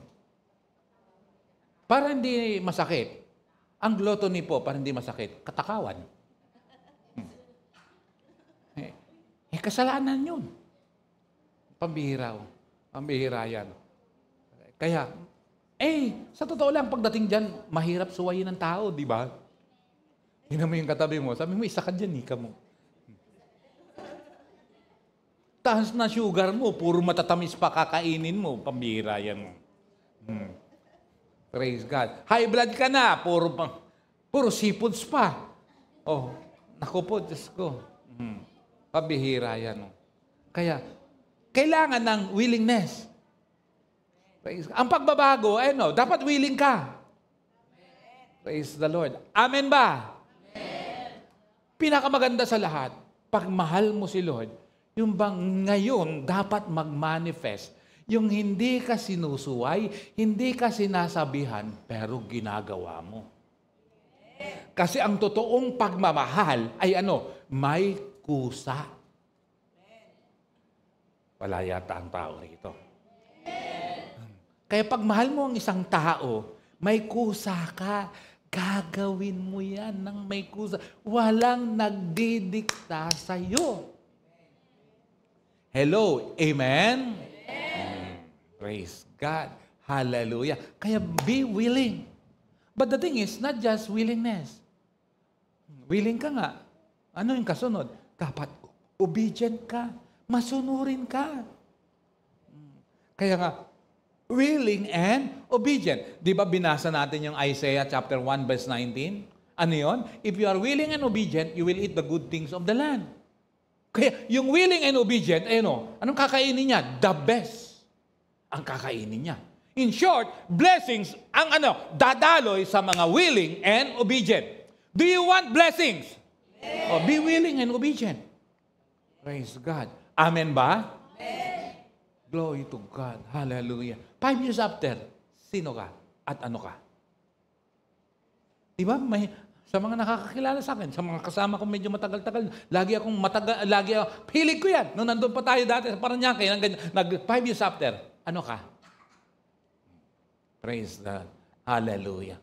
Para hindi masakit, ang gluttony po, para hindi masakit, katakawan. Kasalanan yun. Pambihira. Pambihira yan. Kaya, sa totoo lang, pagdating dyan, mahirap suwayin ng tao, di ba? Tingnan mo yung katabi mo, sabi mo, isa ka dyan, ika mo. Taas na sugar mo, puro matatamis pa kakainin mo, pambihira yan mo. Praise God. High blood ka na, puro seafoods pa. Naku po, Diyos ko. Pabihira yan. Kaya, kailangan ng willingness. Ang pagbabago, dapat willing ka. Praise the Lord. Amen ba? Amen. Pinakamaganda sa lahat, pag mahal mo si Lord, yung bang ngayon dapat mag-manifest, yung hindi ka sinusuway, hindi ka sinasabihan, pero ginagawa mo. Kasi ang totoong pagmamahal ay may kusa. Wala yata ang tao rito. Kaya pag mahal mo ang isang tao, may kusa ka. Gagawin mo yan ng may kusa. Walang nagdidikta sa'yo. Hello, amen? Praise God. Hallelujah. Kaya be willing. But the thing is, not just willingness. Willing ka nga. Ano yung kasunod? Dapat obedient ka. Masunurin ka. Kaya nga, Willing and obedient. Di ba binasa natin yung Isaiah chapter 1 verse 19? Ano yun? If you are willing and obedient, you will eat the good things of the land. Kaya yung willing and obedient, anong kakainin niya? The best ang kakainin niya. In short, blessings ang dadaloy sa mga willing and obedient. Do you want blessings? Oh, be willing and obedient. Praise God. Amen ba? Glory to God. Hallelujah. 5 years after, sino ka at ano ka? Diba? Sa mga nakakakilala sa akin, sa mga kasama ko medyo matagal-tagal, lagi hilig ko yan. Nung nandun pa tayo dati sa Paranaque, 5 years after, ano ka? Praise God. Hallelujah.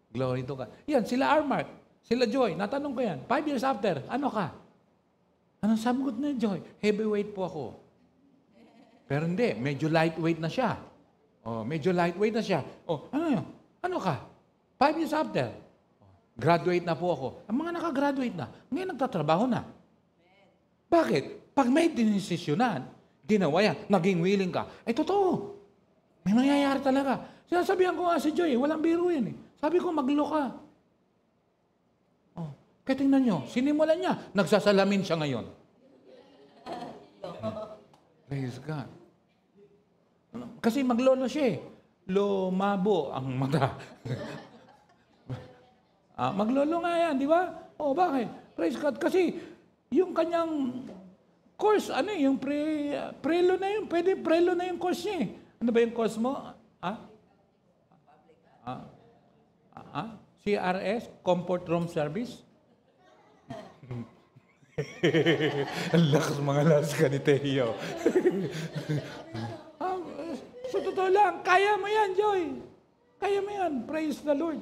Glory to God. Yan, sila Armark, sila Joy, natanong ko yan, 5 years after, ano ka? Anong sagot na Joy? Heavyweight po ako. Pero hindi, medyo lightweight na siya. Medyo lightweight na siya. Ano ka? 5 years after. Graduate na po ako. Ang mga nakagraduate na, ngayon nagtatrabaho na. Bakit? Pag may dinesisyonan, ginawa yan, naging willing ka, totoo. May mangyayari talaga. Sinasabihan ko nga si Joy, walang biro yan. Sabi ko, maglo ka. Kaya tingnan nyo, sinimulan niya, nagsasalamin siya ngayon. Praise God. Kasi maglolo siya eh. Lumabo ang mata. Maglolo nga yan, di ba? Bakit? Praise God. Kasi yung kanyang course, yung prelo na yun. Pwede prelo na yung course niya eh. Ano ba yung course mo? CRS? Comfort Room Service? Ang lakas mga laska ni Teo. So, totoo lang, kaya mo yan, Joy. Kaya mo yan. Praise the Lord.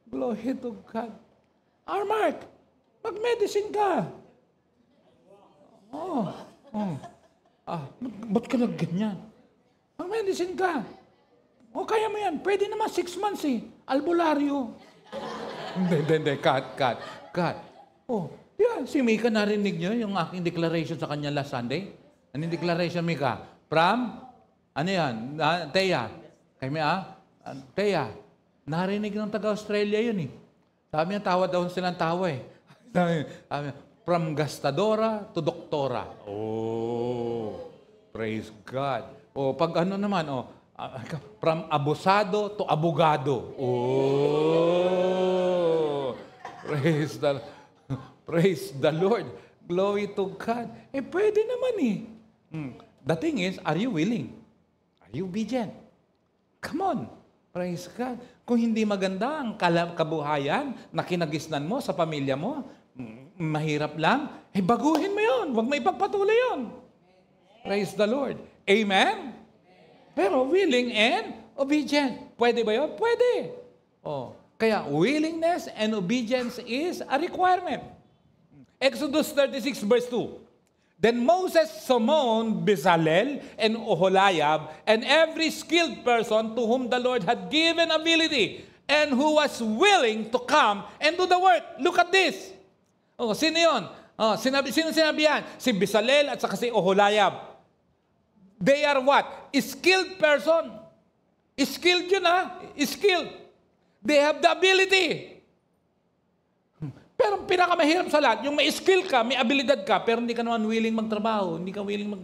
Glory to God. Armark, mag-medicine ka. Ba't ka nag-ganyan? Mag-medicine ka. Kaya mo yan. Pwede naman 6 months eh. Albularyo. Hindi. Cut. Yan, si Mika narinig niyo yung aking declaration sa kanya last Sunday? Anong declaration, Mika? From? Ano yan? Teya. Teya. Narinig ng taga-Australia yun eh. Sabi niya, tawa daw silang tawa eh. Sabi niya, from gastadora to doktora. Praise God. Pag ano naman, from abusado to abogado. Praise the Lord. Glory to God. Pwede naman eh. The thing is, are you willing? Are you obedient? Come on. Praise God. Kung hindi maganda ang kabuhayan na kinagisnan mo sa pamilya mo, mahirap lang, baguhin mo yun. Huwag mo ipagpatuloy yun. Praise the Lord. Amen? Pero willing and obedient. Pwede ba yun? Pwede. Kaya willingness and obedience is a requirement. Exodus 36 verse 2. Then Moses summoned Bezalel and Oholiab and every skilled person to whom the Lord had given ability and who was willing to come and do the work. Look at this. Sino yun? Sino sinabi yan? Si Bezalel at saka si Oholiab. They are what? Skilled person. Skilled yun Skilled. They have the ability. Pero pinakamahirap sa lahat, yung may skill ka, may abilidad ka, pero hindi ka naman willing magtrabaho, hindi ka willing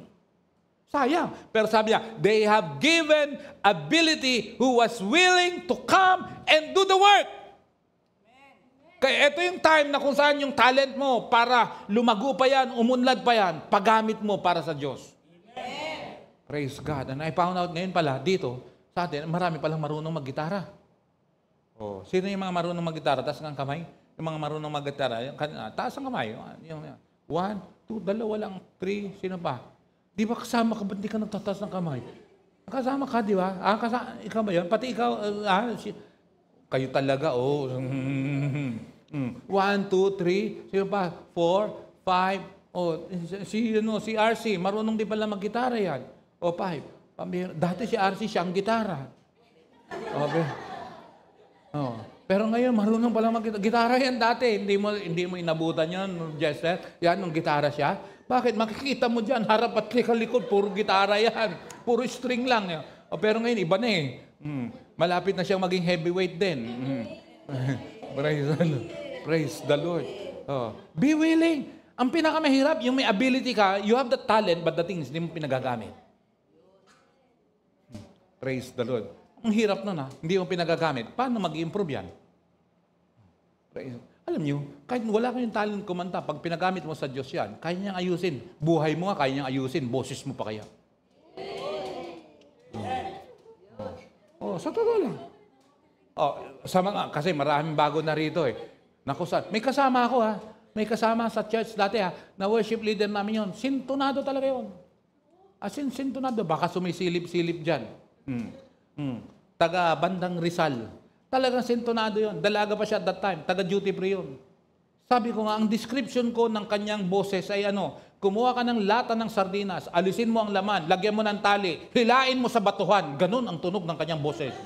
sayang. Pero sabi niya, they have given ability who was willing to come and do the work. Kaya ito yung time na kung saan yung talent mo para lumago pa yan, umunlad pa yan, paggamit mo para sa Diyos. Amen. Praise God. And I found out ngayon pala, dito, sa atin, marami palang marunong mag-gitara. Sino yung mga marunong mag-gitara? Taas ng kamay. Yung mga marunong mag-gitara, taas ang kamay. 1, 2, 2 lang, 3, sino pa? Di ba kasama ka, ba't di ka nagtataas ng kamay? Kasama ka, di ba? Ikaw ba yun? Pati ikaw, kayo talaga, 1, 2, 3, sino pa? 4, 5, si RC, marunong di pala mag-gitara yan. 5. Dati si RC siyang gitara. Okay. Pero ngayon, marunong pala mag-gitara yan dati. Hindi mo inabutan yan, Jester. Yan, nung gitara siya. Bakit? Makikita mo dyan, harap at likod, puro gitara yan. Puro string lang. O, pero ngayon, iba na eh. Malapit na siyang maging heavyweight din. Praise the Lord. Oh. Be willing. Ang pinakamahirap, yung may ability ka, you have the talent, but the things, hindi mo pinagagamit. Praise the Lord. Ang hirap nun hindi mo pinagagamit. Paano mag-improve yan? Alam nyo, kahit wala kayong talent kumanta, pag pinagamit mo sa Diyos yan, kaya niyang ayusin. Buhay mo nga, kaya niyang ayusin. Boses mo pa kaya. Sa totoo lang. Kasi maraming bago na rito eh. Naku, may kasama ako May kasama sa church dati na worship leader namin yon. Sintonado talaga yon. As in, sintonado. Baka sumisilip-silip dyan. Taga bandang Rizal. Talagang sintonado yon. Dalaga pa siya at that time. Taga duty free yun. Sabi ko nga, ang description ko ng kanyang boses ay kumuha ka ng lata ng sardinas, alisin mo ang laman, lagyan mo ng tali, hilain mo sa batuhan. Ganun ang tunog ng kanyang boses.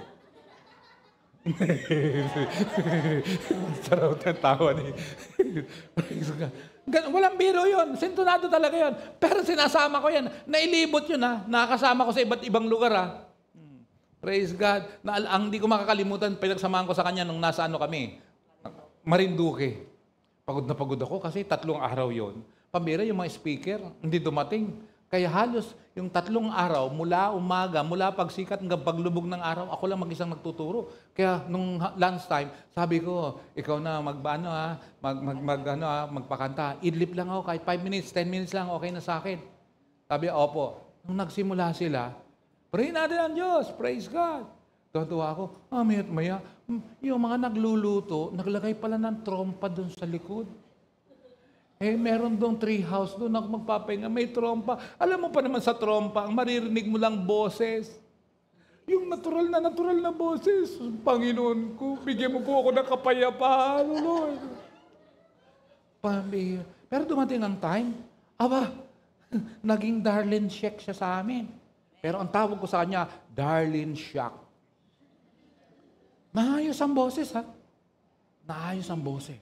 Sarap ng tawa ni. Walang biro yun. Sintonado talaga yun. Pero sinasama ko yan. Nailibot yun Nakakasama ko sa iba't ibang lugar Praise God. Ang hindi ko makakalimutan, pinagsamahan ko sa kanya nung nasa kami. Marinduque. Pagod na pagod ako kasi 3 araw yon. Pambira yung mga speaker, hindi dumating. Kaya halos yung 3 araw, mula umaga, mula pagsikat hanggang paglubog ng araw, ako lang mag-isang nagtuturo. Kaya nung lunchtime, sabi ko, ikaw na magpakanta. Idlip lang ako, kahit 5 minutes, 10 minutes lang, okay na sa akin. Sabi, opo. Nung nagsimula sila, pray natin ang Diyos, praise God. Tuwa ako, maya't maya, yung mga nagluluto, naglagay pala ng trompa doon sa likod. Meron doon tree house doon ako magpapahinga, may trompa. Alam mo pa naman sa trompa, ang maririnig mo lang boses. Yung natural na boses. Panginoon ko, bigyan mo po ako ng kapayapaan, Lord. Pero dumating ang time, naging Darlene Sheck siya sa amin. Pero ang tawag ko sa kanya, Darlene Shock. Naayos ang boses, Naayos ang boses.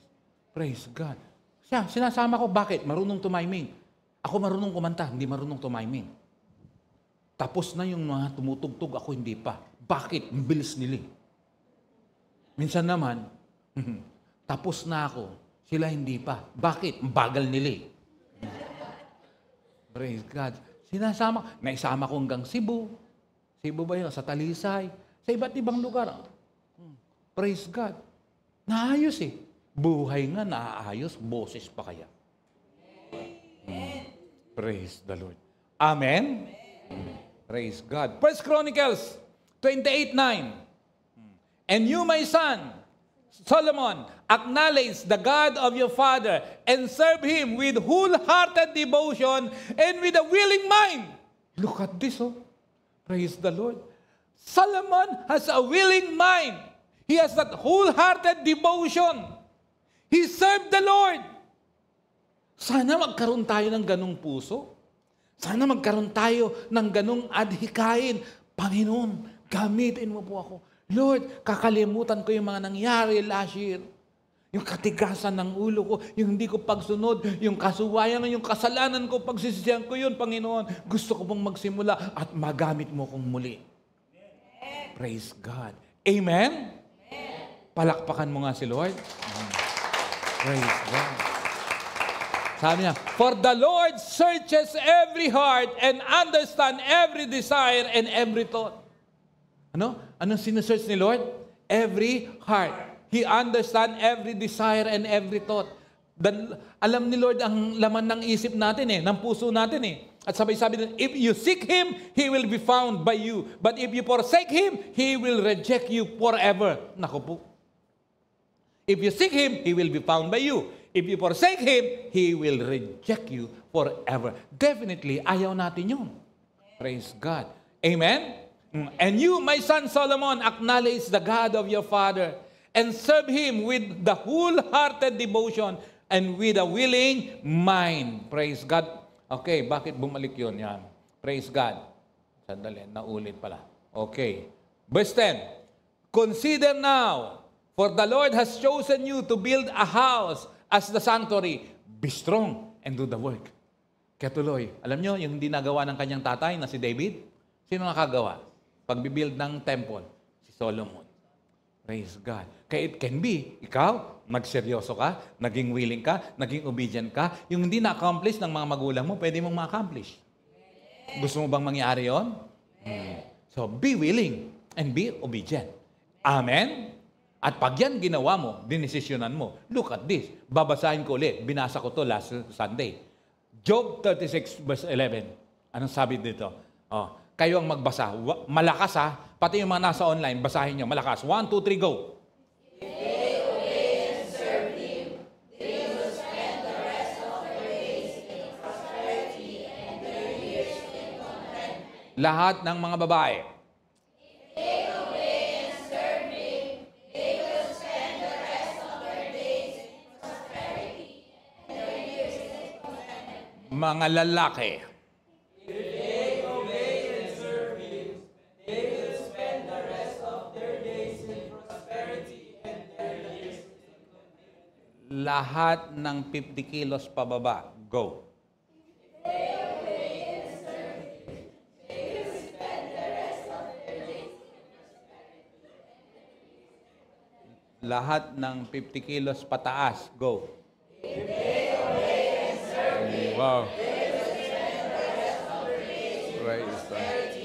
Praise God. Sinasama ko, bakit? Marunong tumiming. Ako marunong kumanta, hindi marunong tumiming. Tapos na yung mga tumutugtog, ako hindi pa. Bakit? Ang bilis nila. Minsan naman, tapos na ako, sila hindi pa. Bakit? Ang bagal nila. Praise God. Naisama ko hanggang Cebu. Cebu ba yun? Sa Talisay. Sa iba't ibang lugar. Praise God. Naayos Buhay nga naaayos, boses pa kaya. Praise the Lord. Amen? Praise God. 1 Chronicles 28:9. And you, my son, Solomon, acknowledge the God of your father and serve Him with wholehearted devotion and with a willing mind. Look at this, Praise the Lord. Solomon has a willing mind. He has that wholehearted devotion. He served the Lord. Sana magkaroon tayo ng ganong puso. Sana magkaroon tayo ng ganong adhikain. Panginoon, gamitin mo po ako. Lord, kakalimutan ko yung mga nangyari last year. Yung katigasan ng ulo ko, yung hindi ko pagsunod, yung kasuwayan, yung kasalanan ko, pagsisisihan ko yun, Panginoon. Gusto ko pong magsimula at magamit mo kong muli. Praise God. Amen? Palakpakan mo nga si Lord. Praise God. Sabi niya, for the Lord searches every heart and understands every desire and every thought. Anong sinesearch ni Lord? Every heart. He understands every desire and every thought. Alam ni Lord ang laman ng isip natin ng puso natin At sabi din, if you seek Him, He will be found by you. But if you forsake Him, He will reject you forever. Naku po. If you seek Him, He will be found by you. If you forsake Him, He will reject you forever. Definitely, ayaw natin yun. Praise God. Amen? And you, my son Solomon, acknowledge the God of your father and serve Him with the wholehearted devotion and with a willing mind. Praise God. Okay, bakit bumalik yun? Yan. Praise God. Sandali, naulit pala. Okay. Verse 10. Consider now, for the Lord has chosen you to build a house as the sanctuary. Be strong and do the work. Kaya tuloy, alam nyo, yung hindi nagawa ng kanyang tatay na si David, sino nakagawa? pagbibuild ng temple, si Solomon. Praise God. Kaya it can be, ikaw, magseryoso ka, naging willing ka, naging obedient ka, yung hindi na-accomplish ng mga magulang mo, pwede mong ma-accomplish. Gusto mo bang mangyari yon? So, be willing and be obedient. Amen? At pag yan ginawa mo, dinesisyonan mo, look at this. Babasahin ko ulit. Binasa ko to last Sunday. Job 36 verse 11. Anong sabi dito? Kayo ang magbasa. Malakas ha. Pati yung mga nasa online, basahin nyo. Malakas. 1, 2, 3, go. Lahat ng mga babae. Mga lalaki. Lahat ng 50 kilos pababa. Go. Lahat ng 50 kilos pataas. Go. Wow. Praise God.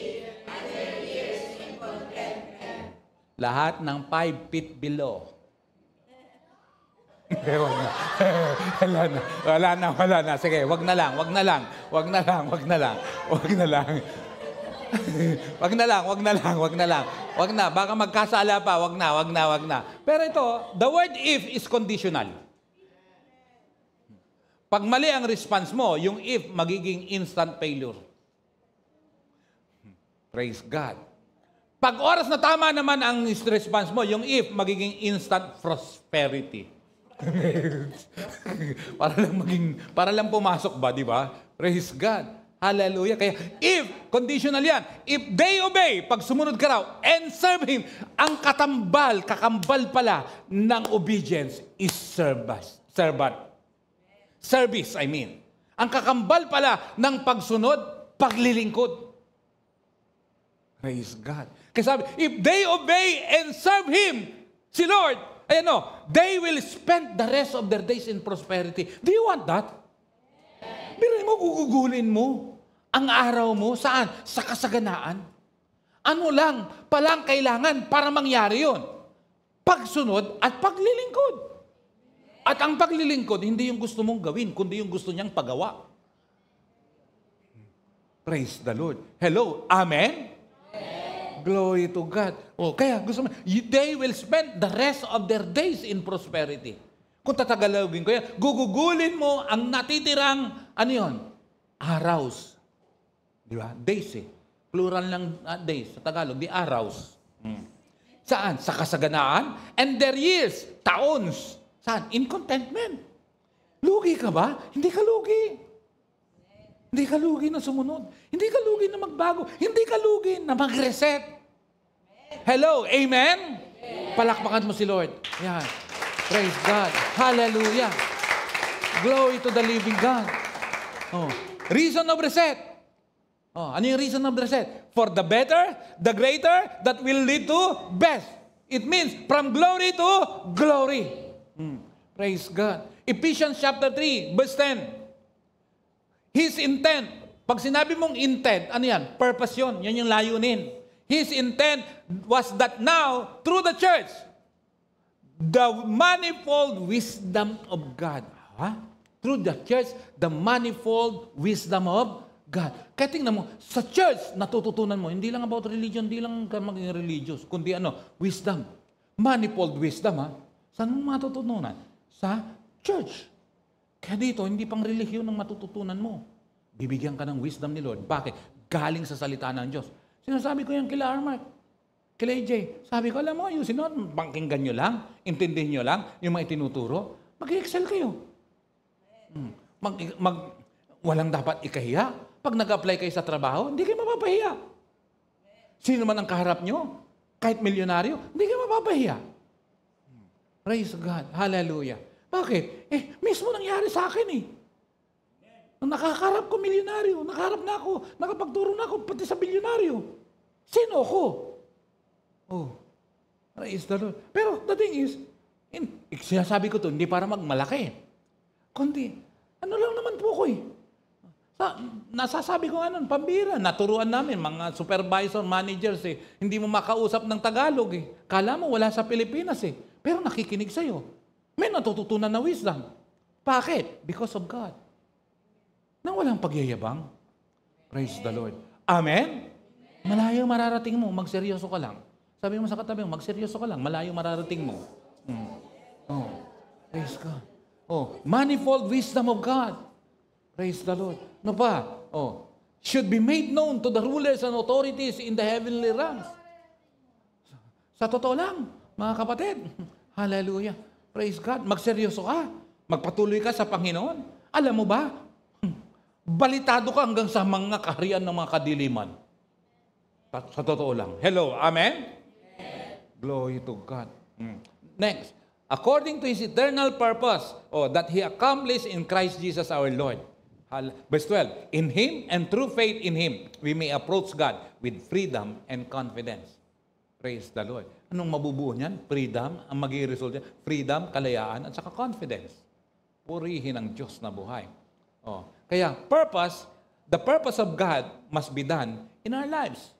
Lahat ng 5 feet below. Wala na. Sige, wag na lang. Baka magkasala pa. Wag na. Pero ito, the word if is conditional. Pag mali ang response mo, yung if magiging instant failure. Praise God. Pag oras na tama naman ang response mo, yung if magiging instant prosperity. para lang pumasok ba, di ba? Praise God. Hallelujah. Kaya if, conditional yan. If they obey, pag sumunod ka raw, and serve Him, ang kakambal pala ng obedience is service, I mean. Ang kakambal pala ng pagsunod, paglilingkod. Praise God. Kasi sabi, if they obey and serve Him, si Lord, they will spend the rest of their days in prosperity. Do you want that? Biruin mo, gugugulin mo ang araw mo. Saan? Sa kasaganaan. Ano lang palang kailangan para mangyari yun? Pagsunod at paglilingkod. At ang paglilingkod, hindi yung gusto mong gawin, kundi yung gusto niyang pagawa. Praise the Lord. Hello? Amen? Glory to God. Kaya gusto mo, they will spend the rest of their days in prosperity. Kung tatagalogin ko yan, gugugulin mo ang natitirang, araws. Di ba? Days Plural ng days. Sa Tagalog, di araws. Saan? Sa kasaganaan. And their years, taons. Saan? In contentment. Lugi ka ba? Hindi ka lugi. Hindi ka lugi na sumunod. Hindi ka lugi na magbago. Hindi ka lugi na mag-reset. Hello, amen? Palakpakan mo si Lord. Yan. Praise God. Hallelujah. Glory to the living God. Reason of reset. Ano yung reason of reset? For the better, the greater, that will lead to best. It means from glory to glory. Praise God. Ephesians chapter 3, verse 10. His intent. Pag sinabi mong intent, ano yan? Purpose yun. Yan yung layunin. His intent was that now, through the church, the manifold wisdom of God. Through the church, the manifold wisdom of God. Kaya tingnan mo, sa church, natututunan mo, hindi lang about religion, hindi lang ka maging religious, kundi wisdom. Manifold wisdom, Saan mo matututunan? Sa church. Kaya dito, hindi pang relihiyon ang matututunan mo. Bibigyan ka ng wisdom ni Lord. Bakit? Galing sa salita ng Diyos. Sinasabi ko yan kila Armark, kila AJ. Sabi ko, alam mo, yung sinod, pakinggan nyo lang, intindihin nyo lang, yung mga itinuturo, mag-excel kayo. Walang dapat ikahiya. Pag nag-apply kayo sa trabaho, hindi kayo mapapahiya. Sino man ang kaharap nyo, kahit milyonaryo, hindi kayo mapapahiya. Praise God. Hallelujah. Bakit? Mismo nangyari sa akin Nung nakakarap ko milyonaryo, nakaharap na ako, nakapagturo na ako, pati sa bilyonaryo. Sino ako? Oh, praise the Lord. Pero the thing is, sinasabi ko to, hindi para magmalaki. Kundi, ano lang naman po ko eh. Nasasabi ko nga nun, pambira. Naturuan namin, mga supervisor, managers eh. Hindi mo makausap ng Tagalog eh. Kala mo wala sa Pilipinas eh. Pero nakikinig sa'yo. May natututunan na wisdom. Bakit? Because of God. Nang walang pagyayabang. Praise the Lord. Amen? Malayo mararating mo, magseryoso ka lang. Sabi mo sa katabi mo, magseryoso ka lang, malayo mararating mo. Oh, praise God. Oh, manifold wisdom of God. Praise the Lord. No pa? Oh, should be made known to the rulers and authorities in the heavenly realms. Sa totoo lang, mga kapatid. Hallelujah. Praise God. Magseryoso ka. Magpatuloy ka sa Panginoon. Alam mo ba? Balitado ka hanggang sa mga kaharian ng mga kadiliman. Sa totoo lang. Hello. Amen? Glory to God. Next. According to His eternal purpose, that He accomplished in Christ Jesus our Lord. Verse 12. In Him and through faith in Him, we may approach God with freedom and confidence. Praise the Lord. Anong mabubuo niyan? Freedom. Ang magiging result niyan, freedom, kalayaan, at saka confidence. Purihin ang Diyos na buhay. Kaya the purpose of God must be done in our lives.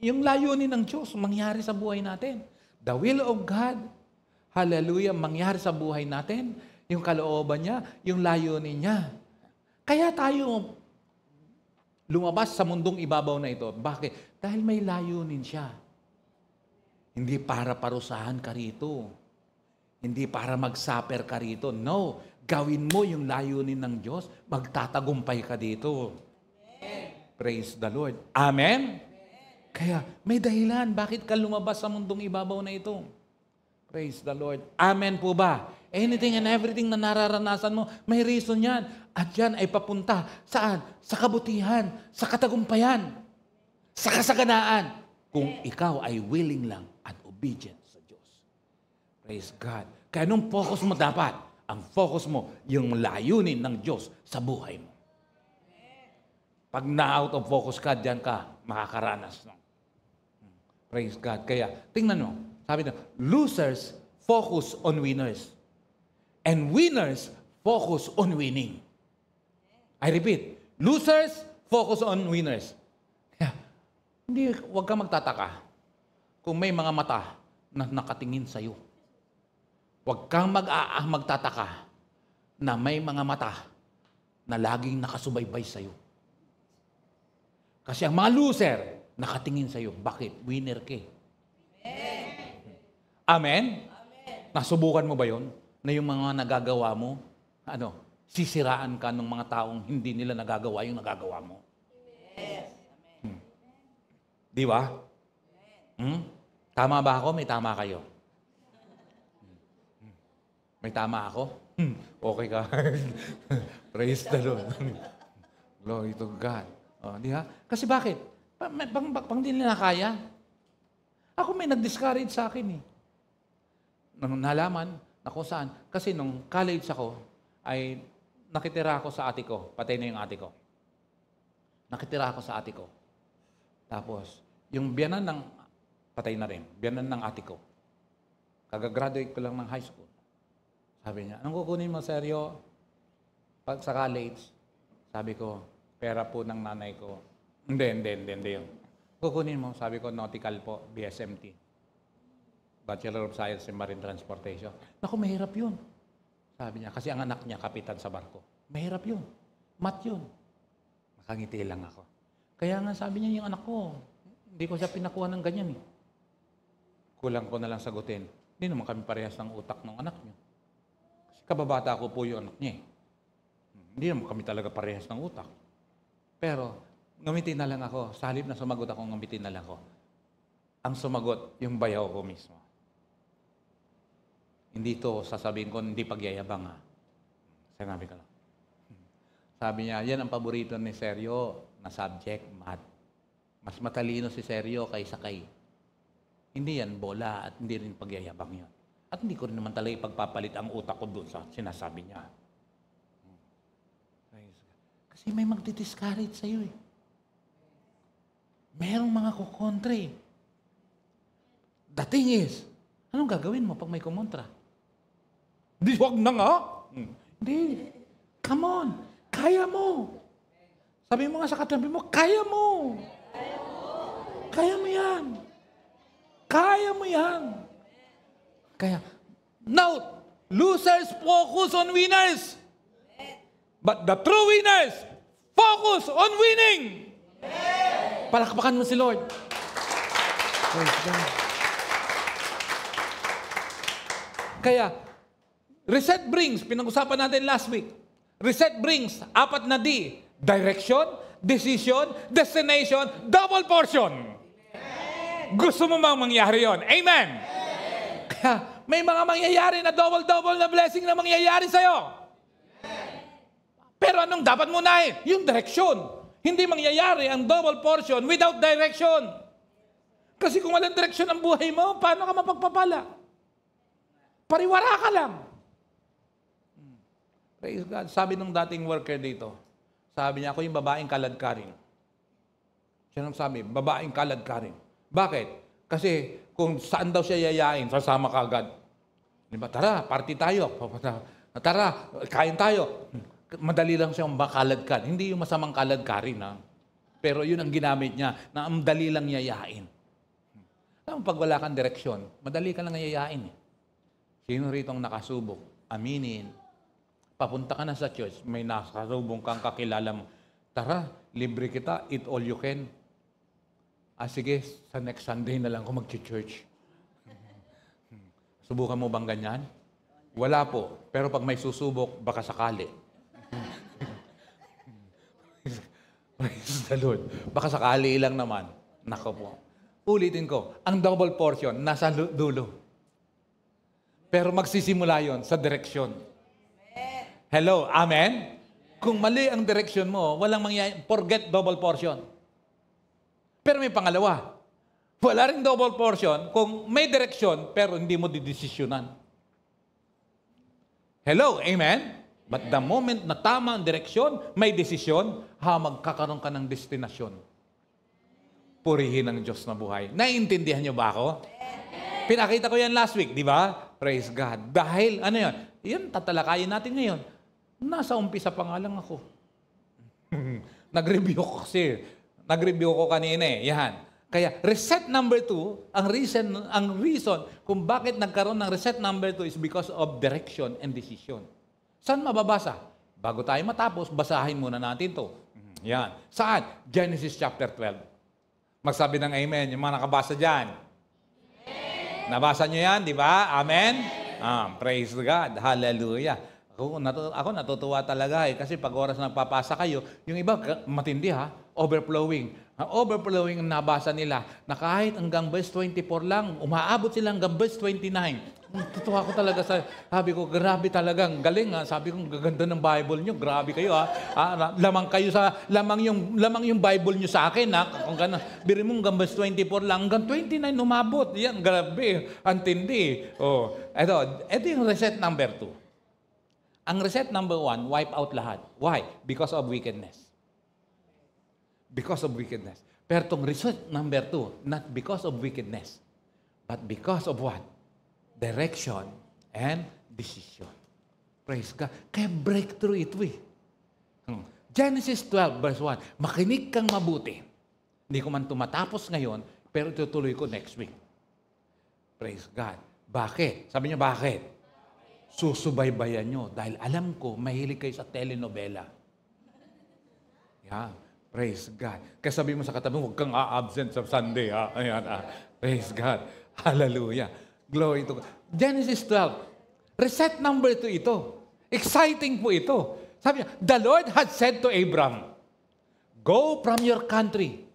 Yung layunin ng Diyos, mangyari sa buhay natin. The will of God, hallelujah, mangyari sa buhay natin. Yung kalooban niya, yung layunin niya. Kaya tayo lumabas sa mundong ibabaw na ito. Bakit? Dahil may layunin siya. Hindi para parusahan ka rito. Hindi para mag-suffer ka rito. No. Gawin mo yung layunin ng Diyos. Magtatagumpay ka dito. Praise the Lord. Amen? Kaya may dahilan. Bakit ka lumabas sa mundong ibabaw na ito? Praise the Lord. Amen po ba? Anything and everything na nararanasan mo, may reason yan. At yan ay papunta. Saan? Sa kabutihan. Sa katagumpayan. Sa kasaganaan. Kung ikaw ay willing lang at obedient sa Diyos. Praise God. Kaya nung focus mo dapat, ang focus mo, yung layunin ng Diyos sa buhay mo. Pag na-out of focus ka, diyan ka makakaranas. No? Praise God. Kaya, tingnan mo. Sabi na, losers focus on winners. And winners focus on winning. I repeat, losers focus on winners. Kaya, huwag ka magtataka kung may mga mata na nakatingin sa iyo. Huwag kang magtataka na may mga mata na laging nakasubaybay sa iyo. Kasi ang mga loser, nakatingin sa iyo. Bakit? Winner ka. Amen? Nasubukan mo ba yon? Na yung mga nagagawa mo, sisiraan ka ng mga taong hindi nila nagagawa yung nagagawa mo. Di ba? Tama ba ako? May tama kayo. May tama ako? Okay ka. Praise the Lord. Glory to God. Di ba? Kasi bakit? Pang di nila kaya. Ako may nag-discourage sa akin eh. Nung nalaman na kung saan. Kasi nung college ako, ay nakitira ako sa ate ko. Patay na yung ate ko. Nakitira ako sa ate ko. Tapos, yung biyanan ng, patay na rin, biyanan ng ate ko. Kagagraduate ko lang ng high school. Sabi niya, anong kukunin mo, seryo? Pag sa college, sabi ko, pera po ng nanay ko. Hindi yun. Kukunin mo, sabi ko, nautical po, BSMT. Bachelor of Science in Marine Transportation. Naku, mahirap yun. Sabi niya, kasi ang anak niya, kapitan sa barko. Mahirap yun. Mat yun. Nakangiti lang ako. Kaya nga sabi niya, yung anak ko, hindi ko siya pinakuha ng ganyan eh. Kulang ko na lang sagutin. Hindi naman kami parehas ng utak ng anak niyo. Kasi kababata ko po yung anak niya eh. Hindi naman kami talaga parehas ng utak. Pero, ngumiti na lang ako. Sa halip na sumagot ako, ngumiti na lang ako. Ang sumagot, yung bayaw ko mismo. Hindi to sasabihin ko, hindi pagyayabang ha. Sinabi ko lang. Sabi niya, yan ang paborito ni Sergio na subject, math. Mas matalino si Sergio kaysa kay. Hindi yan bola at hindi rin pagyayabang yun. At hindi ko rin naman talaga ipagpapalit ang utak ko doon sa sinasabi niya. Kasi may magdi-discourage sa'yo eh. Merong mga kukontre. The thing is, anong gagawin mo pag may kumontra? Di, wag na nga. Hindi. Come on. Kaya mo. Sabi mo nga sa katabi mo, kaya mo. Kaya mo yan. Kaya mo yan. Kaya, note, losers focus on winners. But the true winners focus on winning. Palakpakan mo si Lord. Praise God. Kaya, reset brings, pinag-usapan natin last week, reset brings, 4 na D, direction, decision, destination, double portion. Gusto mo bang mangyari yon? Amen! Kaya, may mga mangyayari na double-double na blessing na mangyayari sa'yo. Pero anong dapat mo unahin? Yung direction. Hindi mangyayari ang double portion without direction. Kasi kung walang direction ang buhay mo, paano ka mapagpapala? Pariwara ka lang. Praise God. Sabi nung dating worker dito, sabi niya, ako yung babaeng kaladkarin. Siya nang sabi, babaeng kaladkarin. Bakit? Kasi kung saan daw siya yayain, sasama ka agad. Diba? Tara, party tayo. Tara, kain tayo. Madali lang siyang makaladkar. Hindi yung masamang kaladkarin, ha? Pero yun ang ginamit niya, na ang dali lang yayain. Pag wala kang direksyon, madali ka lang yayain. Sino rito ang nakasubok? Aminin. Papunta ka na sa church, may nakasubong kang kakilala mo. Tara, libre kita, eat all you can. Sige, sa next Sunday na lang ako mag-church. Subukan mo bang ganyan? Wala po. Pero pag may susubok, baka sakali. Praise the Lord. Baka sakali lang naman. Nako po. Ulitin ko, ang double portion, nasa dulo. Pero magsisimula yon sa direksyon. Hello, amen? Kung mali ang direksyon mo, walang mangyayari, forget double portion. Pero may pangalawa. Wala rin double portion kung may direksyon, pero hindi mo didesisyonan. Hello, amen? But the moment na tama ang direksyon, may desisyon, magkakaroon ka ng destinasyon. Purihin ang Diyos na buhay. Naiintindihan niyo ba ako? Pinakita ko yan last week, di ba? Praise God. Dahil, ano yun? Yan, tatalakayin natin ngayon. Nasa umpisa pa nga lang ako. Nag-review ko kasi. Nag-review ko kanina eh. Yan. Kaya, reset number 2, ang reason kung bakit nagkaroon ng reset number 2 is because of direction and decision. Saan mababasa? Bago tayo matapos, basahin muna natin to. Yan. Saan? Genesis chapter 12. Magsabi ng amen, yung mga nakabasa dyan. Nabasa nyo yan, di ba? Amen? Praise God. Hallelujah. Ako natutuwa talaga kasi pag oras na nagpapasa kayo, yung iba matindi ha, overflowing. Overflowing ang nabasa nila na kahit hanggang verse 24 lang, umaabot sila hanggang verse 29. Tutuwa ko talaga sabi ko, grabe talagang galing ha. Sabi ko, gaganda ng Bible nyo, grabe kayo ha. Lamang yung Bible nyo sa akin ha. Kung gano'n, biri mo hanggang verse 24 lang, hanggang 29 umabot. Yan, grabe, antindi. Ito yung reset number 2. Ang reset number 1, wipe out lahat. Why? Because of wickedness. Because of wickedness. Pero itong reset number 2, not because of wickedness, but because of what? Direction and decision. Praise God. Kaya breakthrough ito eh. Genesis 12 verse 1. Makinig kang mabuti. Hindi ko man tumatapos ngayon, pero tutuloy ko next week. Praise God. Bakit? Sabi niyo bakit? Susubaybayan nyo. Dahil alam ko, mahilig kayo sa telenovela. Yeah. Praise God. Kaya sabi mo sa katabi, huwag kang absent sa Sunday. Ha? Ayan, praise God. Hallelujah. Glory to God. Genesis 12. Reset number 2 ito. Exciting po ito. Sabi niya, the Lord had said to Abram, go from your country,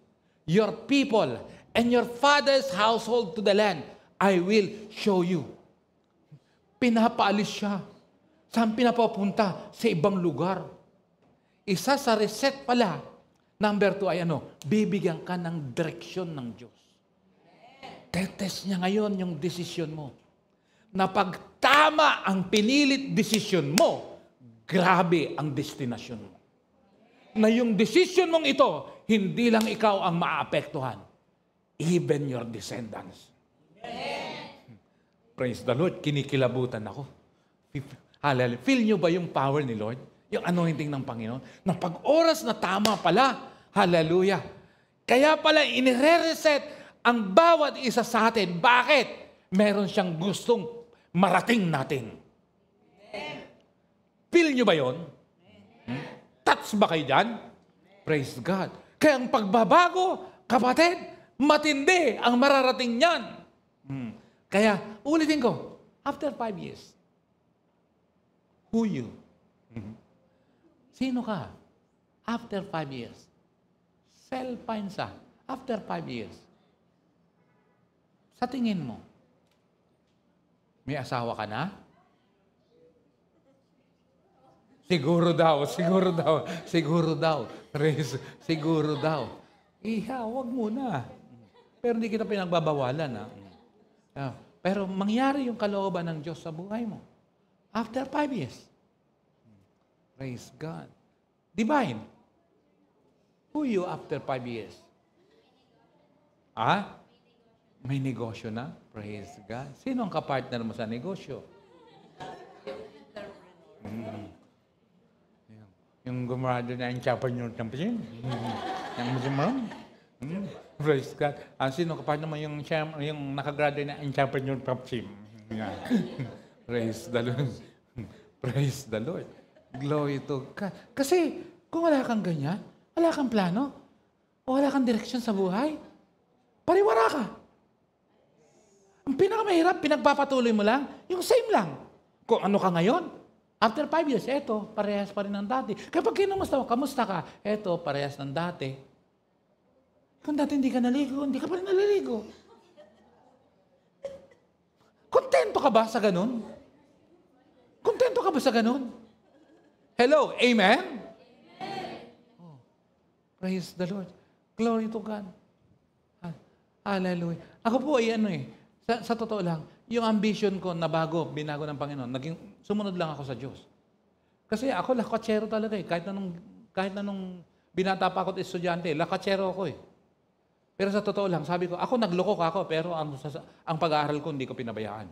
your people, and your father's household to the land I will show you. Pinapaalis siya. Saan pinapapunta? Sa ibang lugar. Isa sa reset pala, number 2 ay bibigyan ka ng direksyon ng Diyos. Tetest niya ngayon yung desisyon mo. Na pag tama ang pinilit desisyon mo, grabe ang destinasyon mo. na yung decision mong ito, hindi lang ikaw ang maapektuhan. Even your descendants. Praise the Lord. Kinikilabutan ako. Hallelujah. Feel nyo ba yung power ni Lord? Yung anointing ng Panginoon? Na pag oras na tama pala, hallelujah. Kaya pala inire-reset ang bawat isa sa atin. Bakit? Meron siyang gustong marating natin. Feel nyo ba yun? Touch ba kayo dyan? Praise God. Kaya ang pagbabago, kapatid, matindi ang mararating niyan. Kaya, ulitin ko, after 5 years, who you? Sino ka? After 5 years. Self-finds after 5 years. Sa tingin mo, may asawa ka na? Siguro daw. Praise, siguro daw. Wag muna. Pero hindi kita pinagbabawalan. Pero mangyari yung kalooban ng Diyos sa buhay mo. After 5 years. Praise God. Divine. Who you after 5 years? May negosyo na? Praise God. Sino ang kapartner mo sa negosyo? Yung gumrado na yung Japanese champion. Yung Muslim. Praise God. Sino kapartner mo yung nakagraduate na yung Japanese champion? Praise the Lord. Praise the Lord. Glory to God. Kasi kung wala kang ganyan, wala kang plano, o wala kang direksyon sa buhay, pariwara ka. Ang pinakamahirap, pinagpapatuloy mo lang, yung same lang. Kung ano ka ngayon, after 5 years, eto, parehas pa rin ng dati. Kapag kinumusta mo, kamusta ka? Eto, parehas ng dati. Kung dati hindi ka naligo, hindi ka pa rin naliligo. Kontento ka ba sa ganun? Kontento ka ba sa ganun? Hello, amen? Oh, praise the Lord. Glory to God. Hallelujah. Ako po ay sa totoo lang, yung ambition ko na binago ng Panginoon, sumunod lang ako sa Diyos. Kasi ako lakatsero talaga eh. Kahit na nung binata pa ako at estudyante, lakatsero ako eh. Pero sa totoo lang, sabi ko, nagloko ako, pero ang pag-aaral ko hindi ko pinabayaan.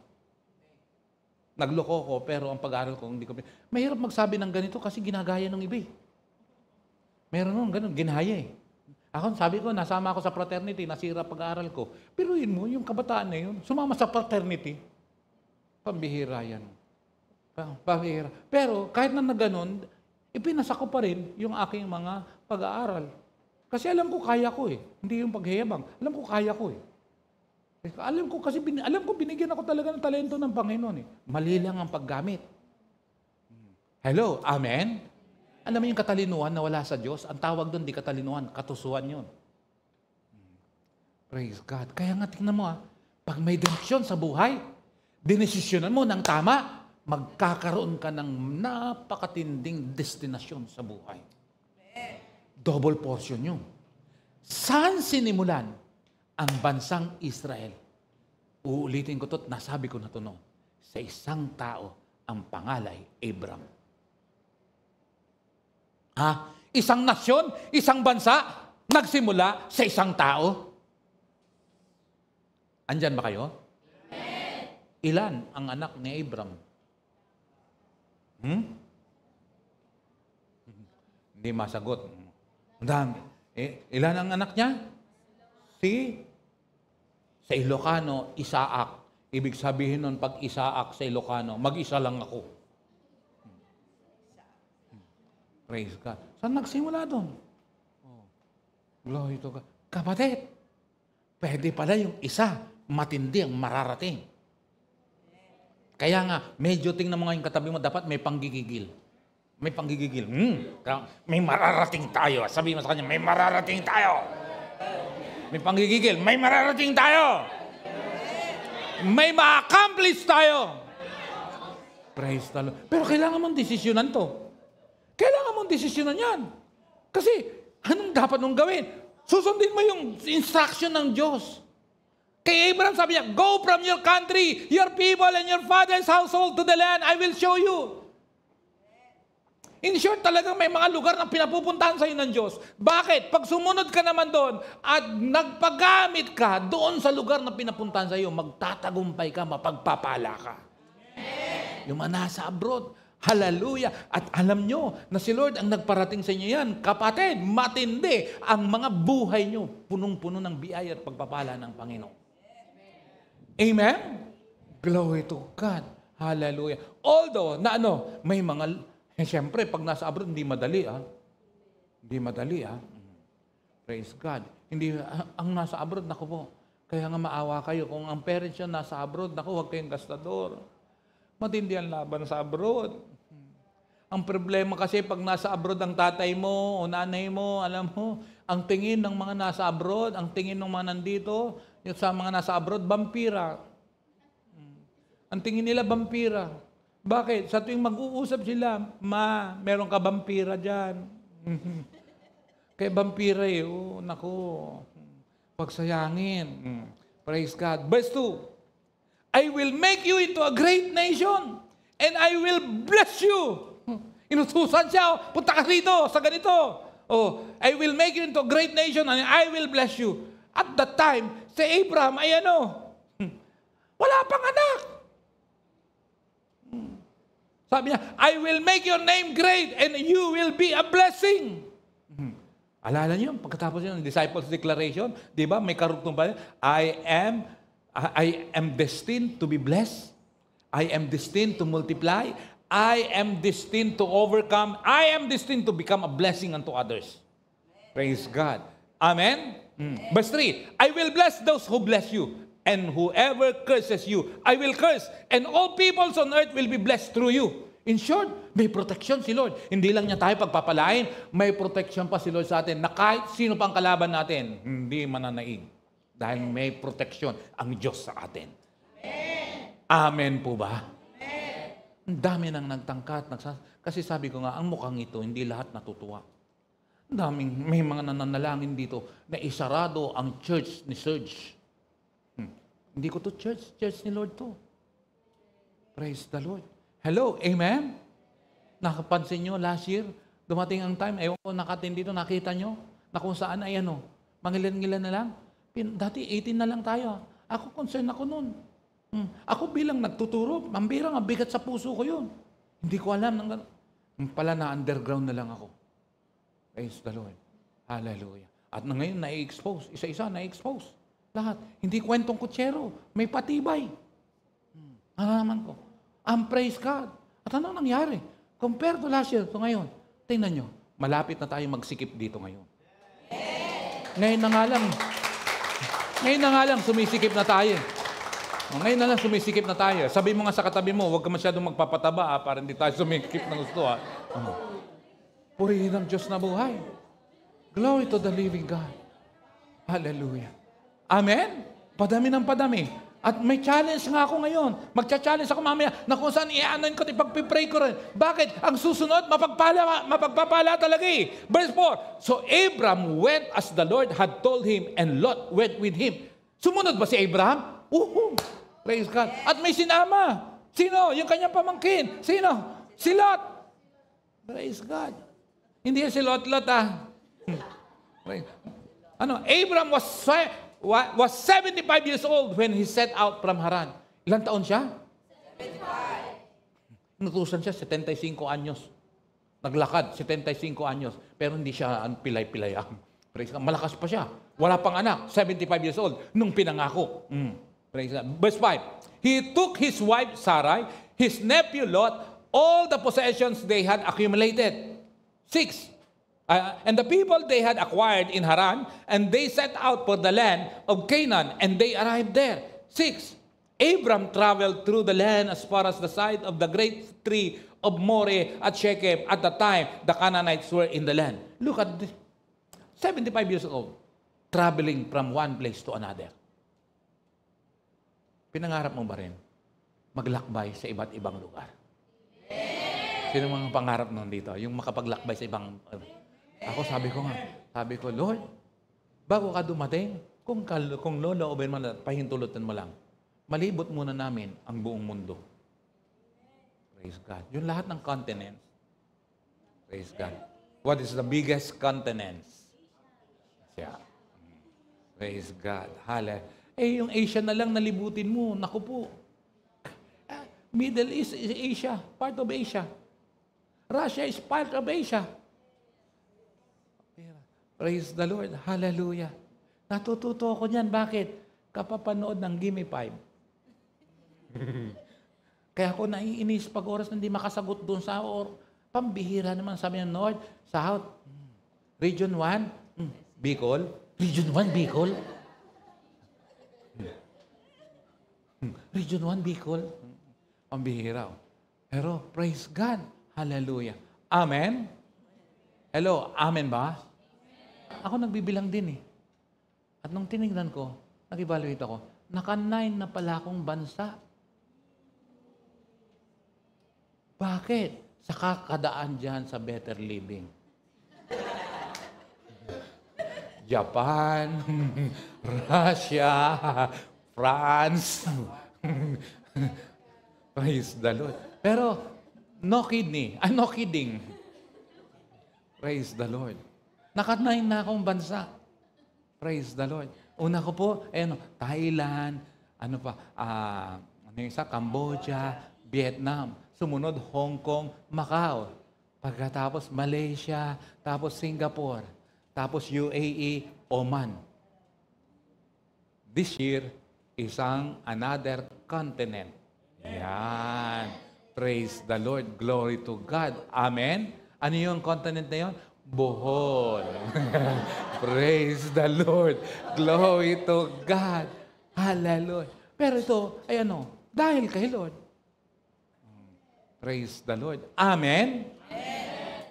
Nagloko ko, pero ang pag-aaral ko hindi ko pinabayaan. Mahirap magsabi ng ganito kasi ginagaya ng iba eh. Meron nung ganun, ginahaya eh. Ako, sabi ko, nasama ako sa fraternity, nasira pag-aaral ko. Pero yun mo, yung kabataan na yun, sumama sa fraternity, pambihira yan. Pambihira. Pero kahit na ganun, ipinasa ko pa rin yung aking mga pag-aaral. Kasi alam ko kaya ko eh. Hindi yung paghihiyabang. Alam ko kaya ko eh. Alam ko binigyan ako talaga ng talento ng Panginoon eh. Mali lang ang paggamit. Hello, amen? Alam mo yung katalinuhan na wala sa Diyos? Ang tawag doon, di katalinuhan, katusuan yun. Praise God. Kaya nga tingnan mo pag may direksyon sa buhay, dinesisyonan mo ng tama, magkakaroon ka ng napakatinding destinasyon sa buhay. Double portion yun. Saan sinimulan ang bansang Israel? Uulitin ko ito, nasabi ko na ito noon. Sa isang tao, ang pangalay, Abram. Isang nasyon, isang bansa, nagsimula sa isang tao. Andyan ba kayo? Ilan ang anak ni Abram? Hindi masagot. Ilan ang anak niya? Sa Ilocano, Isaac. Ibig sabihin nun, pag Isaac sa Ilocano, mag-isa lang ako. Praise God. Saan nagsimula doon? Glory to God. Kapatid, pwede pala yung isa, matindi ang mararating. Kaya nga, medyo tingnan mo nga yung katabi mo, dapat may panggigigil. May panggigigil. May mararating tayo. Sabi mo sa kanya, may mararating tayo. May panggigigil. May mararating tayo. May ma-accomplish tayo. Praise the Lord. Pero kailangan mong desisyonan to. Kailangan mong desisyonan yan. Kasi, anong dapat mong gawin? Susundin mo yung instruction ng Diyos. Kay Abraham sabi niya, go from your country, your people, and your father's household to the land I will show you. In short, talagang may mga lugar na pinapupuntahan sa'yo ng Diyos. Bakit? Pag sumunod ka naman doon at nagpagamit ka doon sa lugar na pinapuntahan sa'yo, magtatagumpay ka, mapagpapala ka. Yung mga nasa abroad, hallelujah. At alam nyo na si Lord ang nagparating sa inyo yan. Kapatid, matindi ang mga buhay nyo. Punong-puno ng biyaya at pagpapala ng Panginoon. Amen? Glory to God. Hallelujah. Although, may mga... Siyempre, pag nasa abroad, hindi madali, Hindi madali, Praise God. Hindi, ang nasa abroad, naku po, kaya nga maawa kayo. Kung ang parents nyo nasa abroad, naku, huwag kayong gastador. Matindi ang laban sa abroad. Ang problema kasi, pag nasa abroad ang tatay mo o nanay mo, alam mo, ang tingin ng mga nasa abroad, ang tingin ng mga nandito, yung sa mga nasa abroad, vampira. Ang tingin nila, vampira. Bakit? Sa tuwing mag-uusap sila, meron ka vampira dyan. Kaya vampira naku, pagsayangin. Praise God. Verse 2, I will make you into a great nation, and I will bless you. Inutusan siya, punta ka rito sa ganito. I will make you into a great nation, and I will bless you. At that time, si Abraham ay wala pang anak. Sabi niya, I will make your name great and you will be a blessing. Alala niyo, pagkatapos yung disciples declaration, di ba, may karugtong pa, I am destined to be blessed. I am destined to multiply. I am destined to overcome. I am destined to become a blessing unto others. Praise God. Amen? Verse 3, I will bless those who bless you. And whoever curses you, I will curse. And all peoples on earth will be blessed through you. In short, may protection si Lord. Hindi lang niya tayo pagpapalain, may protection pa si Lord sa atin na kahit sino pang kalaban natin, hindi mananaig. Dahil may protection ang Diyos sa atin. Amen po ba? Ang dami nang nagtangkat. Kasi sabi ko nga, ang mukhang ito, hindi lahat natutuwa. Ang daming, may mga nananalangin dito na isarado ang church ni Serge. Hindi ko to church ni Lord to. Praise the Lord. Hello, amen? Nakapansin nyo, last year, dumating ang time, ewan ko nakatin dito, nakita nyo, na kung saan ay mangilan-ngilan na lang. Dati 18 na lang tayo. Ako concern ako nun. Ako bilang nagtuturo, mambirang, ang bigat sa puso ko yun. Hindi ko alam. Pala na underground na lang ako. Praise the Lord. Hallelujah. At ngayon, na-expose. Isa-isa, na-expose. Lahat. Hindi kwentong kutsero. May patibay. Nalaman ko. Praise God. At ano nangyari? Compare to last year, to ngayon. Tingnan nyo. Malapit na tayo magsikip dito ngayon. Ngayon na nga lang, sumisikip na tayo. Ngayon na lang, sumisikip na tayo. Sabi mo nga sa katabi mo, huwag ka masyadong magpapataba para hindi tayo sumisikip ng gusto. Purihin ang Diyos na buhay. Glory to the living God. Hallelujah. Amen? Padami ng padami. At may challenge nga ako ngayon. Magcha-challenge ako mamaya na kung saan i-anon ko, ipag-pray ko rin. Bakit? Ang susunod, mapagpapala talaga eh. Verse 4, so Abram went as the Lord had told him and Lot went with him. Sumunod ba si Abraham? Praise God. At may sinama. Sino? Yung kanyang pamangkin. Sino? Si Lot. Praise God. Hindi yan si Lot Abram was 75 years old when he set out from Haran. Ilang taon siya? 75. Inutusan siya, 75 anyos. Naglakad, 75 anyos. Pero hindi siya pilay-pilay. Praise God. Malakas pa siya. Wala pang anak, 75 years old, nung pinangako. Praise God. Verse 5. He took his wife Sarai, his nephew Lot, all the possessions they had accumulated. 6. And the people they had acquired in Haran, and they set out for the land of Canaan, and they arrived there. 6. Abram traveled through the land as far as the side of the great tree of Moreh at Shechem. At the time, the Canaanites were in the land. Look at this. 75 years old, traveling from one place to another. Pinangarap mo ba rin maglakbay sa iba't ibang lugar? Sino mga pangarap nun dito? Yung makapaglakbay sa ibang... Ako sabi ko, Lord, bago ka dumating, kung loloobin mo na, pahintulutan mo lang, malibot muna namin ang buong mundo. Praise God. Yung lahat ng continents, Praise God. What is the biggest continent? Yeah. Praise God. Hallelujah. Yung Asia na lang nalibutin mo. Naku po. Middle East is Asia. Part of Asia. Russia is part of Asia. Praise the Lord. Hallelujah. Natututo ako niyan. Bakit? Kapapanood ng Gimme 5. Kaya ako naiinis pag oras na hindi makasagot doon sa pambihira naman. Sabi ng North, South, Region 1, Bicol. Region 1, Bicol. Region 1, Bicol. Pambihira. Pero praise God. Hallelujah. Amen? Hello, amen ba? Ako nagbibilang din eh. At nung tinignan ko, nag-evaluate ako, naka-9 na pala akong bansa. Bakit? Sa kakadaan dyan sa better living. Japan, Russia, France. Praise the Lord. Pero, no kidding. Praise the Lord. Naka-9 na akong bansa. Praise the Lord. Una ko po, Thailand, Cambodia, Vietnam. Sumunod, Hong Kong, Macau. Pagkatapos, Malaysia, tapos Singapore, tapos UAE, Oman. This year, another continent. Yan. Praise the Lord. Glory to God. Amen. Ano yung continent na yun? Bohol. Praise the Lord. Glory to God. Hallelujah. Pero ito, dahil kay Lord. Praise the Lord. Amen? Amen.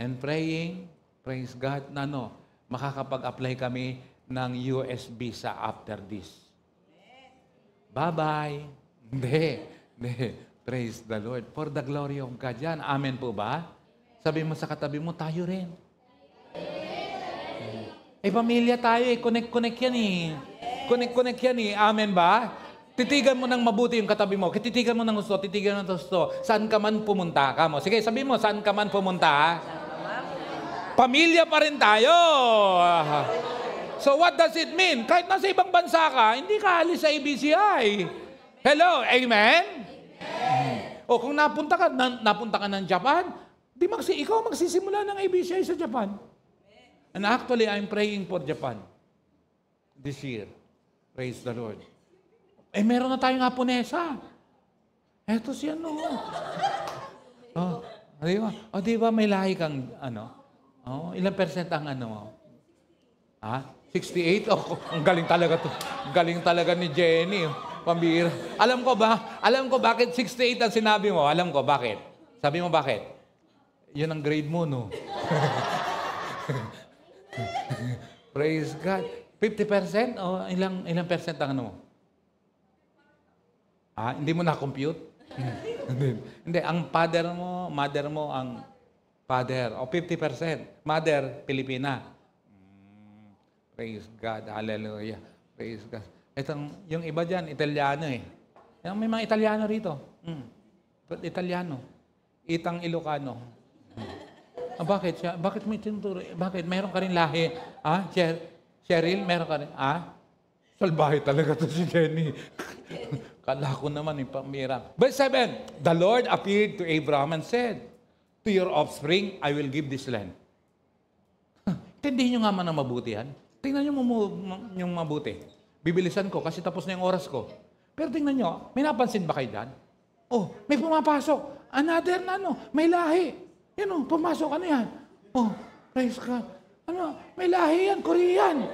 And praying, praise God, na makakapag-apply kami ng US visa after this. Bye-bye. Hindi. Praise the Lord. For the glory of God yan. Amen po ba? Sabi mo sa katabi mo, tayo rin. Pamilya tayo eh. Connect yan eh. Connect yan eh. Amen ba? Titigan mo ng mabuti yung katabi mo. Titigan mo ng gusto, titigan mo ng gusto. Saan ka man pumunta ka mo. Sige, sabi mo, saan ka man pumunta? Pamilya pa rin tayo. So what does it mean? Kahit nasa ibang bansa ka, hindi ka alis sa ABCI. Hello, amen? O kung napunta ka ng Japan, ikaw magsisimula ng ABCI sa Japan. And actually, I'm praying for Japan this year. Praise the Lord. Meron na tayong Haponesa. Eto siya, di ba may lahi kang, ilang percent ang 68? Ang galing talaga to. Ang galing talaga ni Jenny. Pambira. Alam ko bakit 68 ang sinabi mo. Alam ko, bakit? Sabi mo bakit? Yun ang grade mo, no? Praise God. 50%? O ilang percent ang mo? Hindi mo na-compute? Hindi. Ang mother mo ang father. O 50%. Mother, Pilipina. Praise God. Hallelujah. Praise God. Yung iba dyan, Italiano eh. May mga Italiano rito. Italiano. Itang Ilocano. Bakit? Bakit may tinuturo? Bakit? Meron ka rin lahi? Cheryl, meron ka rin? Salbahe talaga to si Jenny. Kala ko naman yung pamira. Verse 7, the Lord appeared to Abraham and said, to your offspring, I will give this land. Tindihin nyo nga man ang mabuti yan. Tingnan nyo yung mabuti. Bibilisan ko kasi tapos na yung oras ko. Pero tingnan nyo, may napansin ba kayo dyan? May pumapasok. Another may lahi. Pumasok, yan? Praise God. May lahi yan, Korean.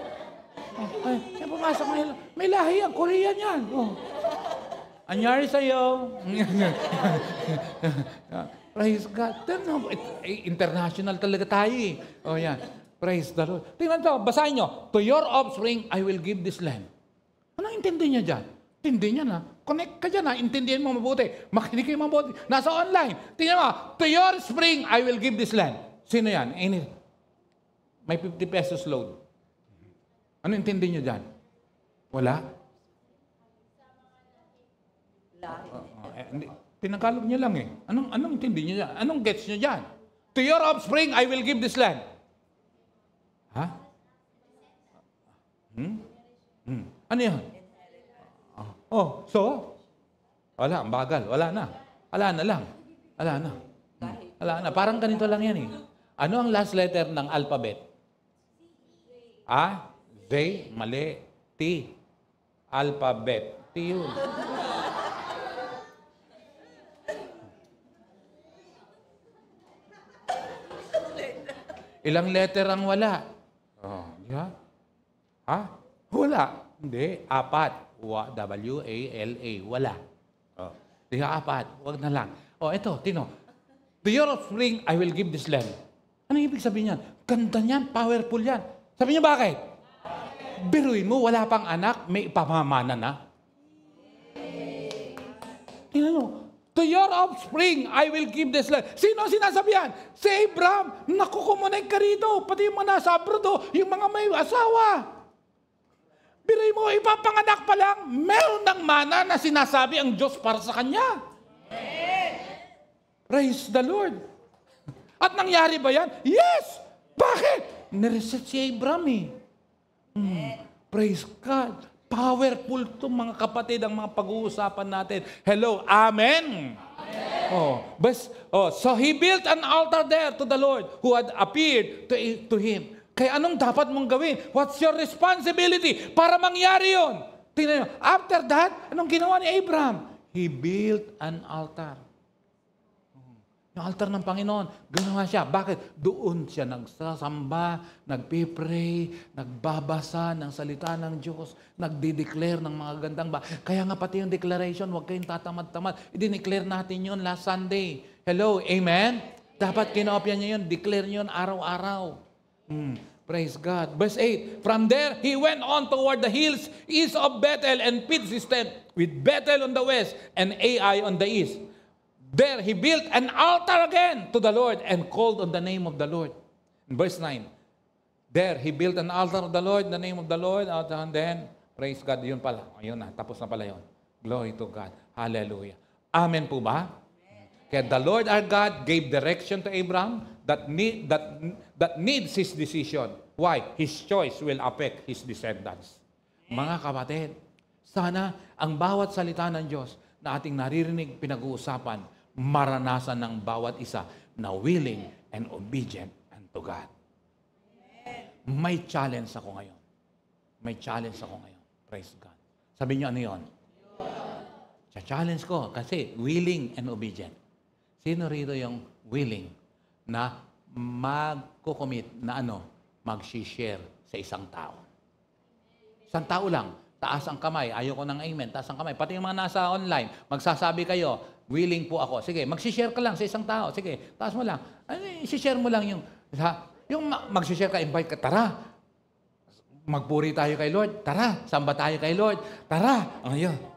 May pumasok, may lahi yan, Korean yan. Anyari sa'yo. Praise God. International talaga tayo eh. Yan. Praise the Lord. Tingnan to, basahin nyo. To your offspring, I will give this land. Anong intindi niya dyan? Intindi niya na. Connect ka dyan ha. Intindihan mo mabuti. Makinig kayo mabuti. Nasa online. Tingnan mo. To your spring, I will give this land. Sino yan? May 50 pesos load. Ano intindi niyo dyan? Wala? Pinangkalog niyo lang eh. Anong intindi niyo dyan? Anong gets niyo dyan? To your offspring, I will give this land. Ha? Ano yan? Oh, so? Wala, ang bagal. Wala na. Wala na lang. Wala na. Wala na. Parang ganito lang yan eh. Ano ang last letter ng alphabet? A, Z, mali. T. Alphabet. T yun. Ilang letter ang wala? Oh, yeah. Ha? Wala. Hindi. 4. W-A-L-A. Wala. Oh. Di apat. Huwag na lang. Oh, ito. Tino. To your offspring, I will give this land. Ano ibig sabihin yan? Ganda niyan. Powerful yan. Sabi niya bakit? Biruin mo, wala pang anak, may ipamamana na. Tingnan mo. To your offspring, I will give this land. Sino ang sinasabihan? Si Abraham. Naku, kumunay ka rito. Pati yung mga nasa abroad, yung mga may asawa. Biruin mo, ipapanganak pa lang, meron ng mana na sinasabi ang Diyos para sa kanya. Praise the Lord. At nangyari ba yan? Yes! Bakit? Nireset si Abraham eh. Praise God. Powerful to mga kapatid ang mga pag-uusapan natin. Hello, amen? So he built an altar there to the Lord who had appeared to him. Kaya anong dapat mong gawin? What's your responsibility para mangyari yun? Tingnan nyo. After that, anong ginawa ni Abraham? He built an altar. Yung altar ng Panginoon, ginawa siya. Bakit? Doon siya nagsasamba, nagpipray, nagbabasa ng salita ng Diyos, nagdi-declare ng mga gandang Kaya nga pati yung declaration, huwag kayong tatamad-tamad. I-declare natin yun last Sunday. Hello, amen? Dapat kinopya niyo yun, declare niyo yun araw-araw. Praise God. Verse 8, from there, he went on toward the hills east of Bethel and pitched his tent with Bethel on the west and Ai on the east. There he built an altar again to the Lord and called on the name of the Lord. In verse 9, there he built an altar of the Lord, in the name of the Lord, and then, praise God, yun pala. Ayun na, tapos na pala yun. Glory to God. Hallelujah. Amen po ba? Kaya the Lord our God gave direction to Abraham that needs his decision. Why? His choice will affect his descendants. Mga kapatid, sana ang bawat salita ng Diyos na ating naririnig, pinag-uusapan, maranasan ng bawat isa na willing and obedient unto God. May challenge ako ngayon. May challenge ako ngayon. Praise God. Sabi niyo ano yun? Challenge ko kasi willing and obedient. Sino rito yung willing na magkukomit na mag-share sa isang tao? Isang tao lang. Taas ang kamay. Ayoko ng amen. Taas ang kamay. Pati yung mga nasa online, magsasabi kayo, willing po ako. Sige, mag-share ka lang sa isang tao. Sige, taas mo lang. I-share mo lang yung mag-share ka, invite ka, tara. Magpuri tayo kay Lord. Tara. Samba tayo kay Lord. Tara. Ayun.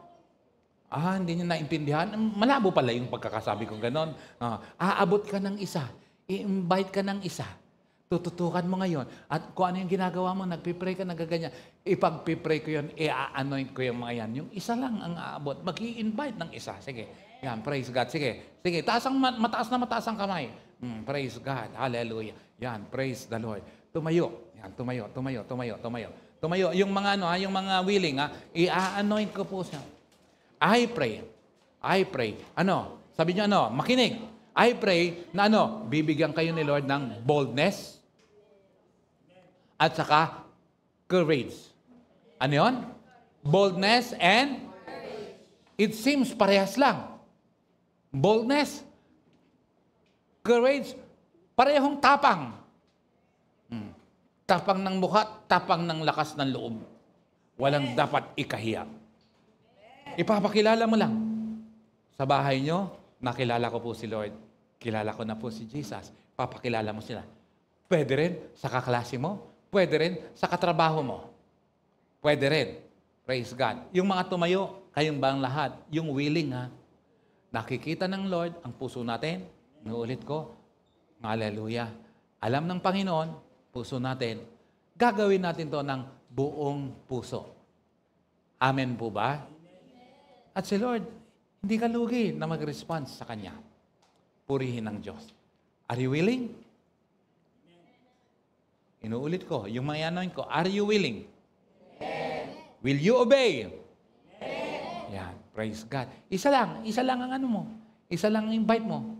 Hindi niyo naintindihan. Malabo pala yung pagkakasabi kong ganon. Aabot ka ng isa. I-invite ka ng isa. Tututukan mo ngayon. At kung ano yung ginagawa mo, nagpipray ka, nagaganyan. Ipag-pipray ko yun, i-anoint ko yung mga yan. Yung isa lang ang aabot. Mag-i-invite ng isa. Sige. Yan, praise God. Sige. Sige, mataas ang kamay. Praise God. Hallelujah. Yan, praise the Lord. Tumayo. Yan, tumayo. Tumayo. Yung mga yung mga willing, i-anoint ko po siya. I pray. Sabi niyo makinig. I pray na bibigyan kayo ni Lord ng boldness at saka courage. Ano yun? Boldness and it seems parehas lang. Boldness, courage, parehong tapang. Tapang ng mukha, tapang ng lakas ng loob. Walang dapat ikahiya. Ipapakilala mo lang. Sa bahay nyo, nakilala ko po si Lord. Kilala ko na po si Jesus. Papakilala mo sila. Pwede rin sa kaklase mo. Pwede rin sa katrabaho mo. Pwede rin. Praise God. Yung mga tumayo, kayong ba ang lahat? Yung willing nakikita ng Lord ang puso natin. Nuulit ko. Hallelujah. Alam ng Panginoon, puso natin. Gagawin natin to ng buong puso. Amen po ba? At si Lord, hindi ka lugi na mag-response sa Kanya. Purihin ng Diyos. Are you willing? Inuulit ko, yung mga anoin ko, are you willing? Will you obey? Yan, praise God. Isa lang ang ano mo. Isa lang ang invite mo.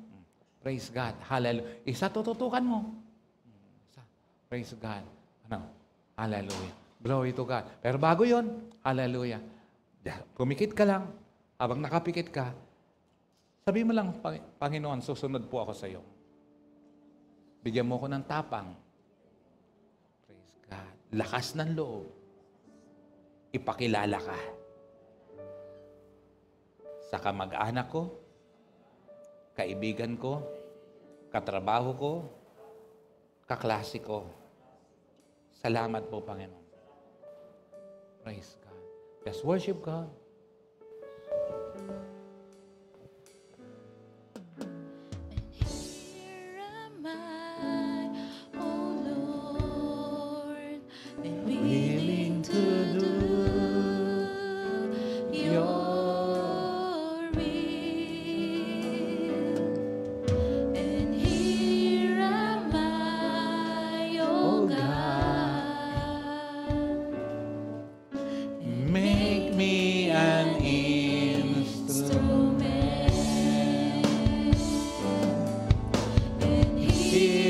Praise God. Hallelujah. Isa tututukan mo. Isa. Praise God. Ano? Hallelujah. Glory to God. Pero bago yon, hallelujah. Pumikit ka lang. Habang nakapikit ka, sabi mo lang, Panginoon, susunod po ako sa iyo. Bigyan mo ko ng tapang. Praise God. Lakas ng loob. Ipakilala ka sa kamag-anak ko, kaibigan ko, katrabaho ko, kaklase ko. Salamat po, Panginoon. Praise God. Just worship God. Here am I, O Lord, and willing to do your will. And here am I, O God. Make me an instrument. And here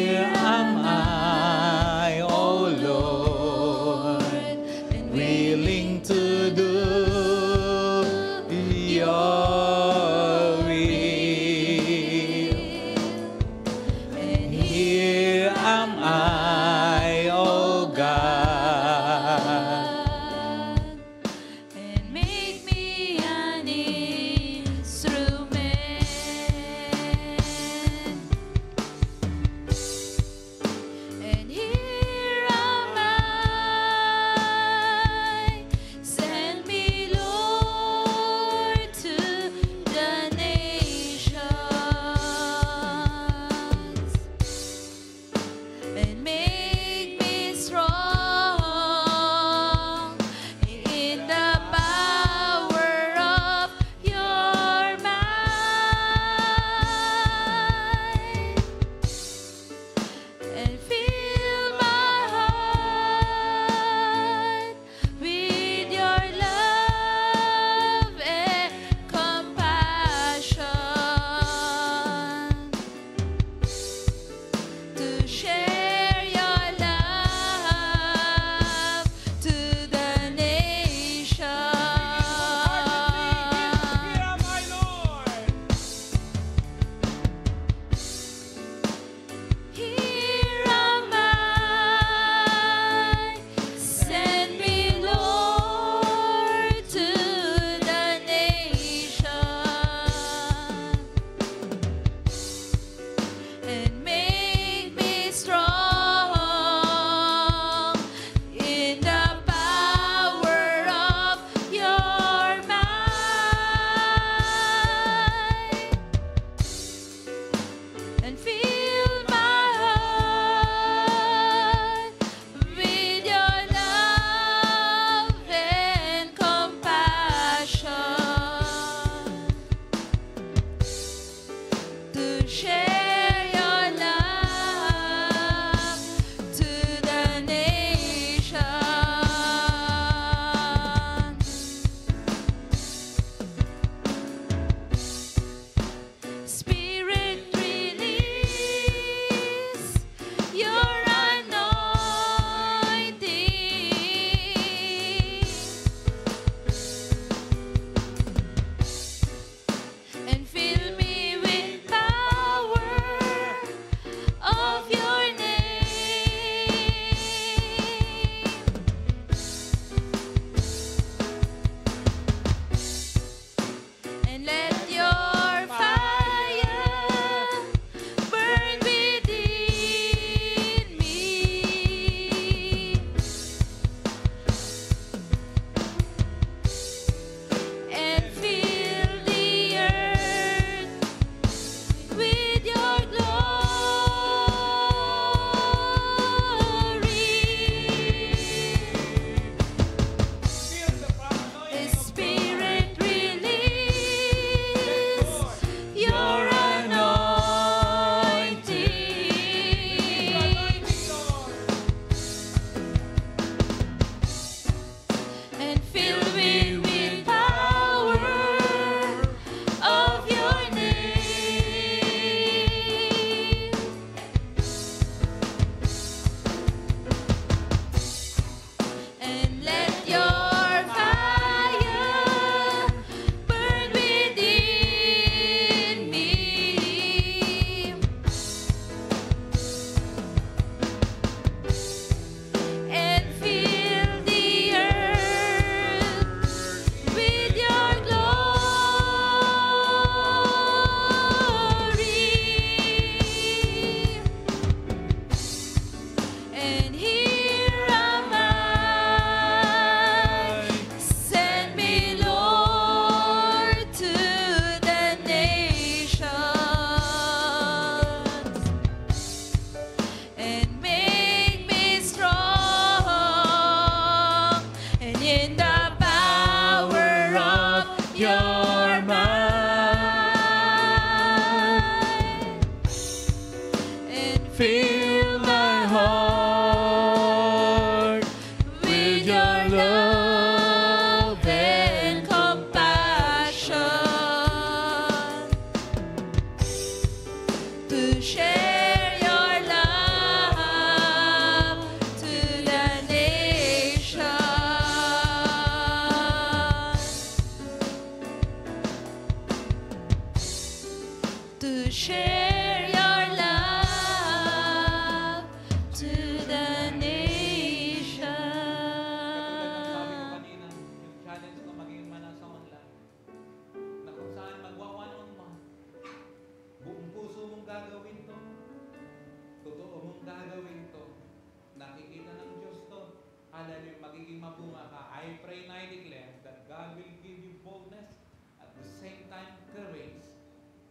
hallelujah, magiging mabunga ka. I pray and I declare that God will give you boldness at the same time courage.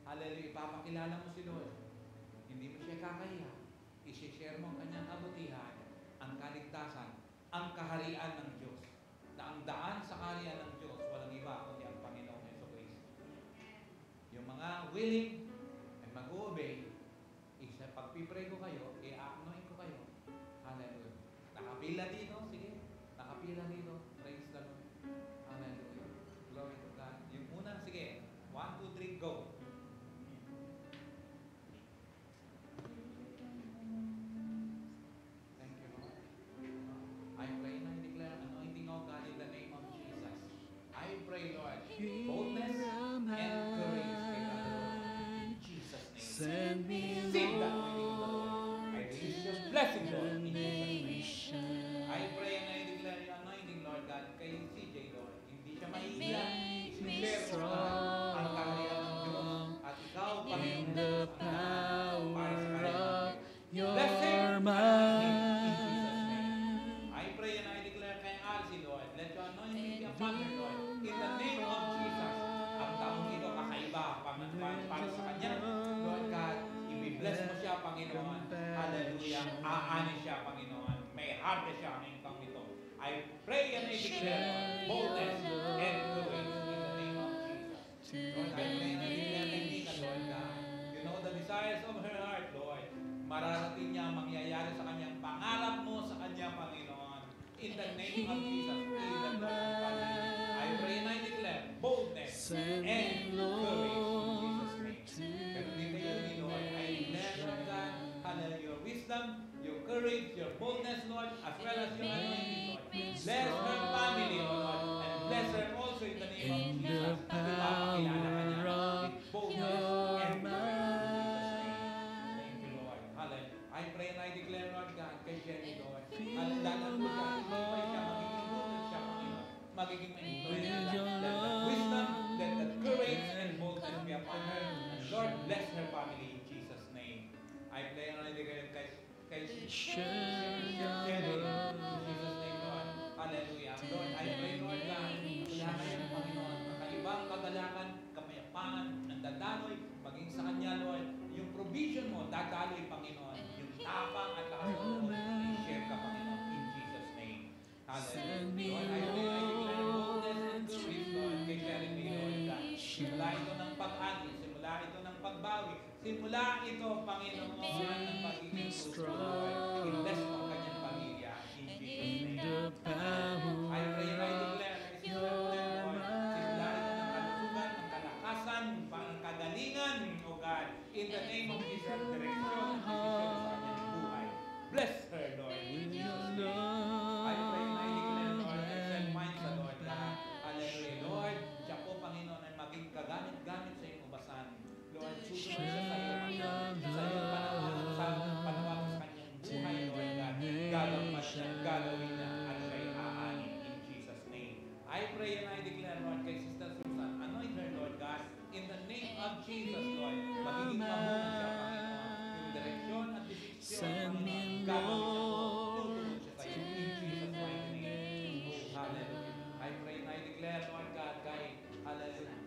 Hallelujah, ipapakilala mo si Lord. Hindi mo siya kakahiya. I-share mo ang kanyang kabutihan, ang kaligtasan, ang kaharian ng Diyos. Na ang daan sa kaharian ng Diyos, walang iba kundi ang Panginoong Jesucristo. Yung mga willing ay mag-obey, pagpipray ko kayo, i-acknowledge ko kayo. Hallelujah. Nakapila dito, sige. Nakapila dito. Praise the Lord. Hallelujah. Glory to God. Yung una, sige. 1, 2, 3, go. Thank you, Lord. I pray and I declare anointing of God in the name of Jesus. I pray, Lord, boldness and courage kay God, Lord. In Jesus' name. Send me, Receive that anointing of the Lord. I release your blessing, Lord, in Jesus' name. I pray and I declare your anointing, Lord God, kay CJ, Lord. Hindi siya mahihiya. I-share mo ang kaharian ng Diyos. At ikaw, Panginoon, the ang lahat para sa kaharian ng Diyos. your Bless him. mind. In Jesus' name. I pray and I declare kay Alcy, Lord, let your anointing be upon her, Lord. In the name of Jesus. Ang taong ito kakaiba para sa kanya. Lord God, i-bless mo siya, Panginoon. Hallelujah. Aani siya, Panginoon. May harvest siya ngayong taong ito. I pray and I declare, Lord, boldness and courage in the name of Jesus. Lord, I pray and I declare kay Nika, Lord God. You know the desires of her heart, Lord. Mararating niya, mangyayari sa kanyang pangarap mo sa kanya, Panginoon. In the name of Jesus, even Lord, I pray and I declare boldness and courage in Jesus' name. Pero di kayo ni Lord, I declare, Lord God, hallelujah, your wisdom, your courage, your boldness, Lord, as well as your anointing, Lord. Bless her family, O Lord, and bless her also in the name of Jesus. Ipapakilala ka niya with boldness and courage in Jesus' name. Thank you, Lord. Hallelujah. I pray and I declare, Lord God, kay Jenny, Lord. Hallelujah po siya. Tumibay siya. Magiging boldness siya, Panginoon. Magiging ma-influence siya. Let the wisdom, let the courage and boldness be upon her. And Lord, bless her family in Jesus' name. I pray and I declare kay Sherry, in Jesus' name, Lord. Hallelujah. Lord, I pray, Lord God, kaya kayang Panginoon, kakaibang kagalakan, kapayapaan, nandadaloy, maging sa Kanya, Lord, yung provision mo, dadaloy, Panginoon, yung tapang at lakas ng loob, i-share ka, Panginoon, in Jesus' name. Hallelujah. Lord, I pray, I declare boldness and courage, Lord, kay Sherry, Lord God. Simula ito ng pag-ani, simula ito ng pagbawi, simula ito, Panginoon, ng pagiging gusto, Lord. I-bless mo ang kanyang pamilya, in Jesus' name. I pray and I declare, Sister Glenn, Lord, simula ito ng kalusugan, ng kalakasan, ng kagalingan, O God, in the name of Jesus, direksyon at desisyon sa kanyang buhay. Bless her, Lord, in Jesus' name. I pray and I declare, Lord, excel minds, Lord God. Hallelujah, Lord, siya po, Panginoon, ay maging kagamit-gamit sa iyong ubasan. Lord, susunod siya sa iyo, Panginoon, sa iyong panawagan sa kanyang buhay, Lord God. Gagawin siya, gagawin niya, at siya'y aanin in Jesus' name. I pray and I declare, Lord, kay Sister Susan, anoint her, Lord God, in the name of Jesus, Lord. Magiging mabuhay siya, Panginoon. Yung direksyon at desisyon, Panginoon, gagawin niya po, tutulog siya sa iyo, in Jesus' mighty name. Oh, hallelujah. I pray and I declare, Lord God, hallelujah,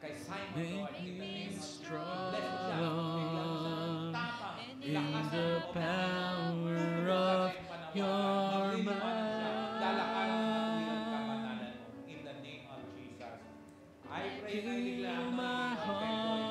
kay Simon, Lord, in the name of Jesus. Bless mo siya. Bigyan mo siya ng tapang, lakasan mo, power of your mind. Lalakaran mo at wilang kapanalan mo. In the name of Jesus. I pray and I declare, anointing of kay Lord,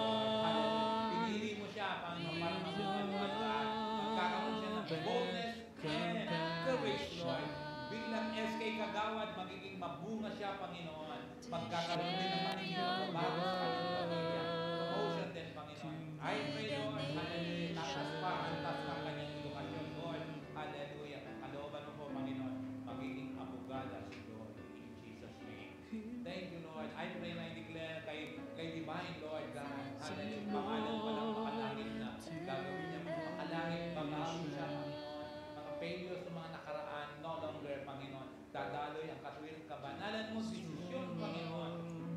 hallelujah. Pinili mo siya, Panginoon, para mabuhay mo ang lahat. Magkakaroon siya ng boldness and courage, Lord. Bilang SK Kagawad, magiging mabunga siya, Panginoon. Magkakaroon din ng magiging pagbabago sa kanyang pamilya. Promotion din, Panginoon. I pray, Lord, hallelujah, tatas pa ang kanyang edukasyon, Lord. Hallelujah. Kalooban mo po, Panginoon, magiging abogada si Lord in Jesus' name. Thank you, Lord. I pray and I declare kay Divine, Lord God. Hallelujah. Pangalan pa lang makalangit na. Gagawin niya makalangit, babago siya, Panginoon. Mga failures ng mga nakaraan, no longer, Panginoon. Dadaloy ang katuwirang kabanalan mo, desisyon, Panginoon.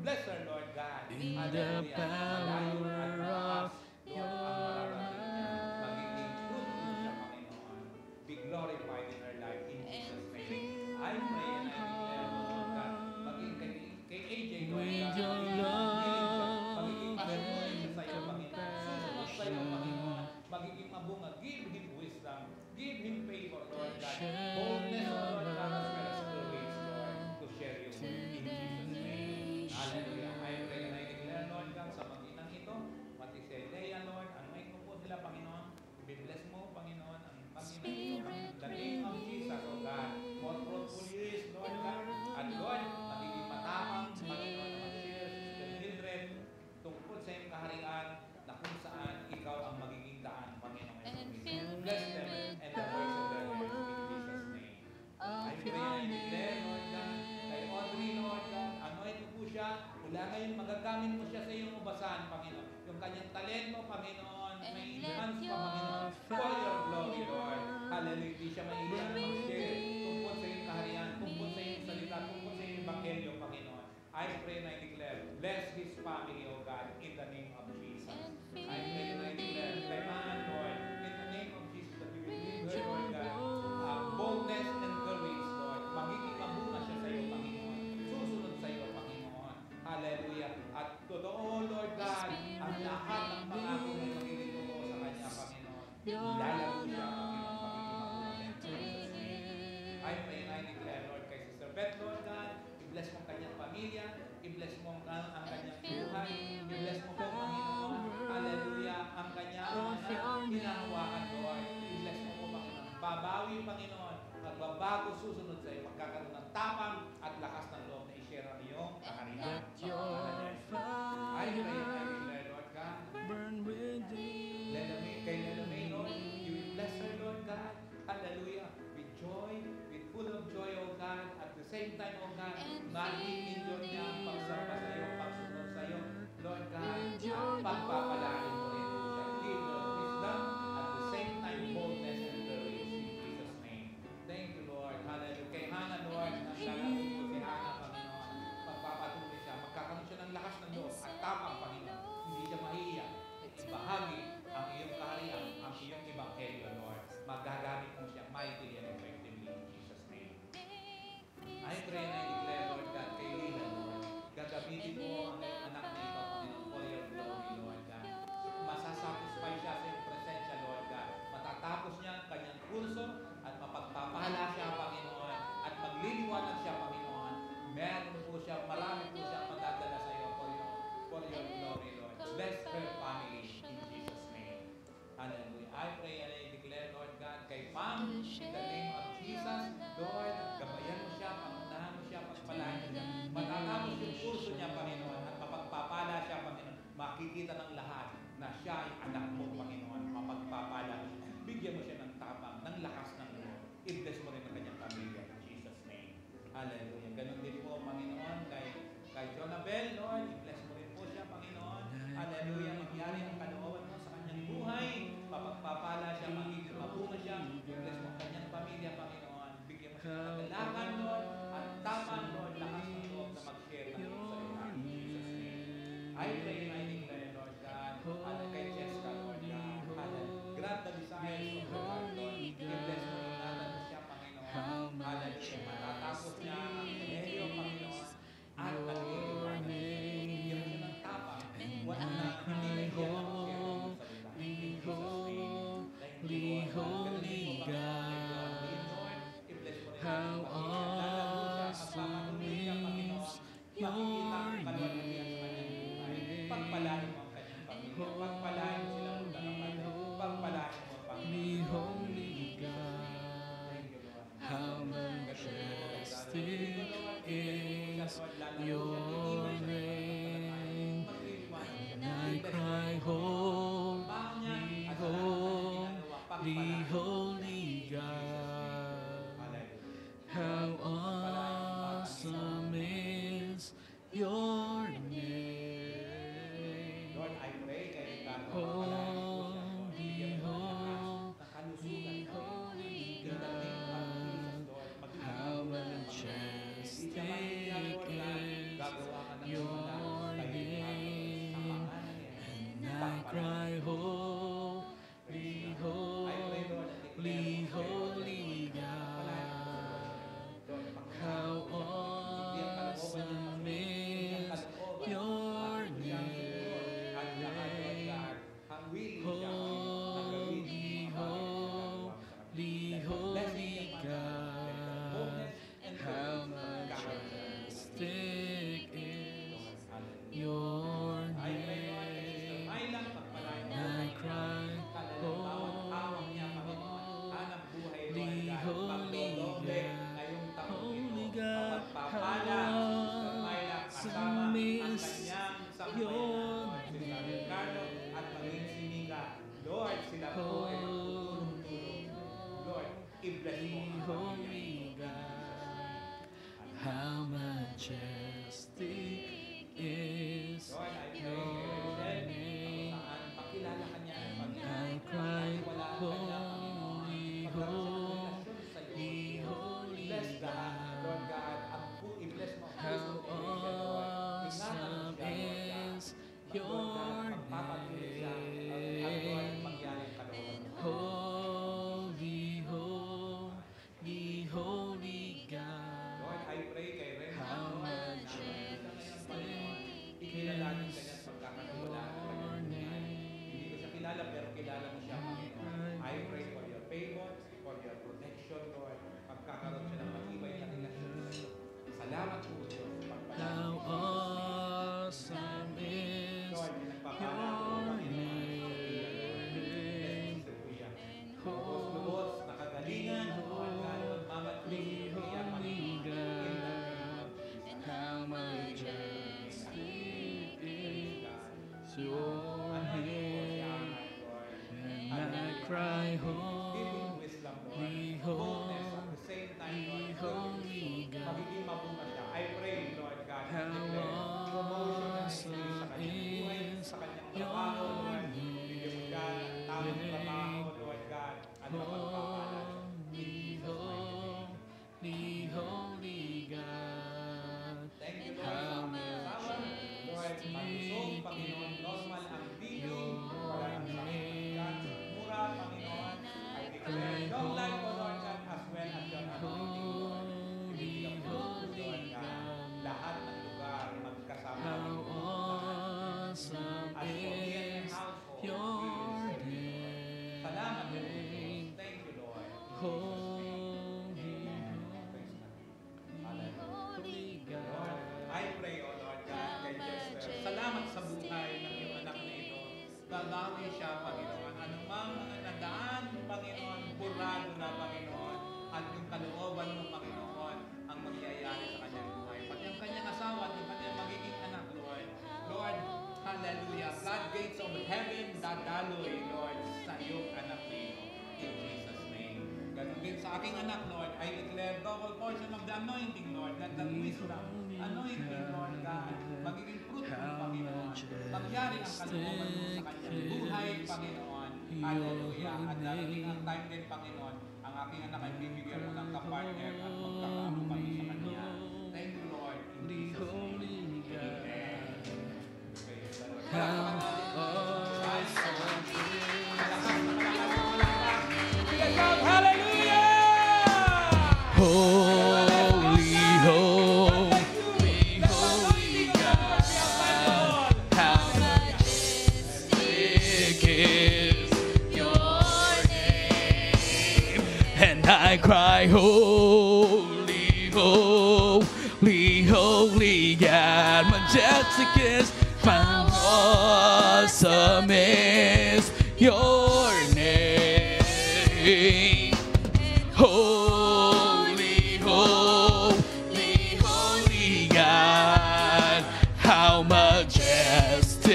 Bless her, Lord God. Hallelujah. Malayo at maas, Lord, ang mararating niya. Magiging fruitful siya, Panginoon. Be glorified in her life in Jesus' name. I Gagamit mo siya sa iyong ubasan, Panginoon. Yung kanyang talento, Panginoon, may enhance pa, Panginoon. For your glory, Lord. Hallelujah. Hindi siya mahihiya na mag-share tungkol sa iyong kaharian, tungkol sa iyong salita, tungkol sa iyong ebanghelyo, Panginoon. I pray and I declare, bless his family, O God, in the name of Jesus. I pray and I declare, kay man, Lord, in the name of Jesus, that you will give her, Lord God, boldness and courage, Lord. Magiging mabunga siya sa iyo, Panginoon. Susunod sa iyo, Panginoon. Hallelujah. At totoo, Lord God, ang lahat ng pangako na magiging totoo sa kanya, Panginoon. Lalago siya, Panginoon, magiging mabunga siya. In Jesus' name. I pray and I declare, Lord, kay Sister Beth, Lord God, i-bless mo ang kanyang pamilya, i-bless mo ang kanyang buhay, i-bless mo po, Panginoon. Hallelujah. Ang kanyang hinahawakan, Lord. I-bless mo po, Panginoon. Babawi, Panginoon. Magbabago susunod sa iyo. Magkakaroon ng tapang at lakas ng loob na i-share ang iyong kaharian. I pray and I declare, Lord God, kay Lena May, Lord, you will bless her, Lord God. Hallelujah. With joy, with full of joy, O God. At the same time, O God, ma-enjoy niya ang pagsamba sa iyo, pagsunod sa iyo. Lord God, at pagpapalain mo rin po siya. Give her wisdom, at the same time, boldness and courage in Jesus' name. Thank you, Lord. Hallelujah. Kay Hannah, Lord, naglalaro po si Hannah, Panginoon. Pagpapatuloy siya. Magkakaroon siya ng lakas ng loob at tapang, Panginoon. Hindi siya mahiya. Ibahagi ang iyong kaharian, ang iyong ebanghelyo, Lord. Magagamit mo siya mightily and effectively in Jesus' name. I pray and I declare, Lord God, kay Lila, Lord, gagamitin mo ang iyong anak na ito, Panginoon, for your glory, Lord God. Masasatisfy siya sa iyong presensya, Lord God. Matatapos niya ang kanyang kurso at mapagpapala siya, Panginoon, at magliliwanag siya, Panginoon. Meron po siya, marami po siya madadala sa iyo for your glory, Lord. Bless her family in Jesus' name. Hallelujah. I pray and I declare, Lord God, kay Pam, in the name of Jesus, Lord, gabayan mo siya, pangunahan mo siya, pagpalain mo siya. Matatapos yung kurso niya, Panginoon, at mapagpapala siya, Panginoon. Makikita ng lahat na siya ay anak mo, Panginoon, mapagpapala mo siya. Bigyan mo siya ng tapang, ng lakas ng loob. I-bless mo rin ang kanyang pamilya in Jesus' name. Hallelujah. Ganon din po, Panginoon, kay Jonabel, Lord, i-bless mo rin po siya, Panginoon. Hallelujah. Magyari ang kalooban mo sa kanyang buhay. Papagpapala siya, magiging mabunga siya. I-bless mo ang kanyang pamilya, Panginoon. Bigyan mo siya ng kagalakan, Lord, at tamang, Lord, lakas ng loob na mag-share ng iyong salita in Jesus' name. I pray and I declare, Lord God, kay Jessica, Lord God, grant the desires of her heart, Lord. I-bless mo rin natin siya, Panginoon. Hallelujah. Matatapos niya ang medio, Panginoon, at nagliliwanag siya. Bigyan mo siya ng tapang. Wala na, hindi na siya mag-share ng iyong salita. In Jesus' name. Thank you, Lord. Holy God, i-bless mo rin ang pamilya. Magpapatuloy siya, Panginoon. Makikita ang kalwalhatian sa kanyang buhay. Pagpalain mo ang kanyang pamilya. Pagpalain mo sila ng kapatid. Pagpalain mo ang Panginoon. Holy God, how majestic is your name. And I cry, holy, holy, holy God. How awesome is your name. Lord, I pray kay Ricardo. Holy, holy, holy God. How majestic is your How awesome is your name. Holy, holy God, and how majestic is your name. And I cry, holy, holy, holy God. How awesome is your name. Holy, holy, holy God. How majestic is your name. Cry, holy, holy God. How awesome is your name. Holy, holy God. I pray, O Lord God, kay Jester. Salamat sa buhay ng iyong anak na ito. Dalawi siya, Panginoon. Anumang mga nadaan, Panginoon, burado na, Panginoon. At yung kalooban mo, Panginoon, ang magyayari sa kanyang buhay. Pati ang kanyang asawa at yung kanyang magiging anak, Lord. Lord, hallelujah. Floodgates of heaven, dadaloy, Lord, sa iyong anak na ito. In Jesus' name. Ganun din sa aking anak, Lord, I declare double portion of the anointing, Lord. Let the wisdom, anointing, Lord God, magiging fruitful, Panginoon. Magyari ang kalooban mo sa kanyang buhay, Panginoon. Hallelujah. At darating ang time din, Panginoon, ang aking anak ay bibigyan mo ng kapartner at magkakaroon kami sa kanya. Thank you, Lord. In Jesus' name. Amen. Praise the Lord. How awesome holy, holy, holy God. How majestic is your name. And I cry, holy, holy, holy God. Majestic is, how awesome is your name. Holy, holy, holy God, how majestic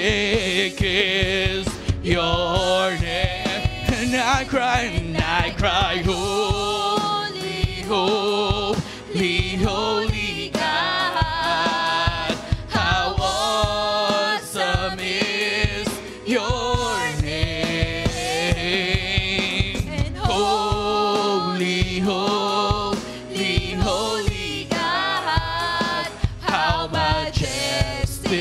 is your name. And I cry, holy, holy, holy God, how awesome is your name. And holy, holy, holy God, how majestic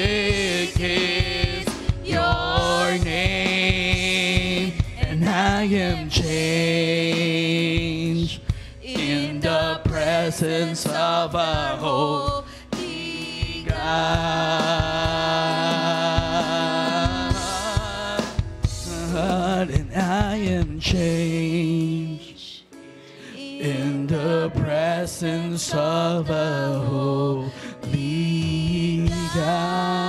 is your name. And I am changed in the presence of a holy God. And I am changed in the presence of a holy God.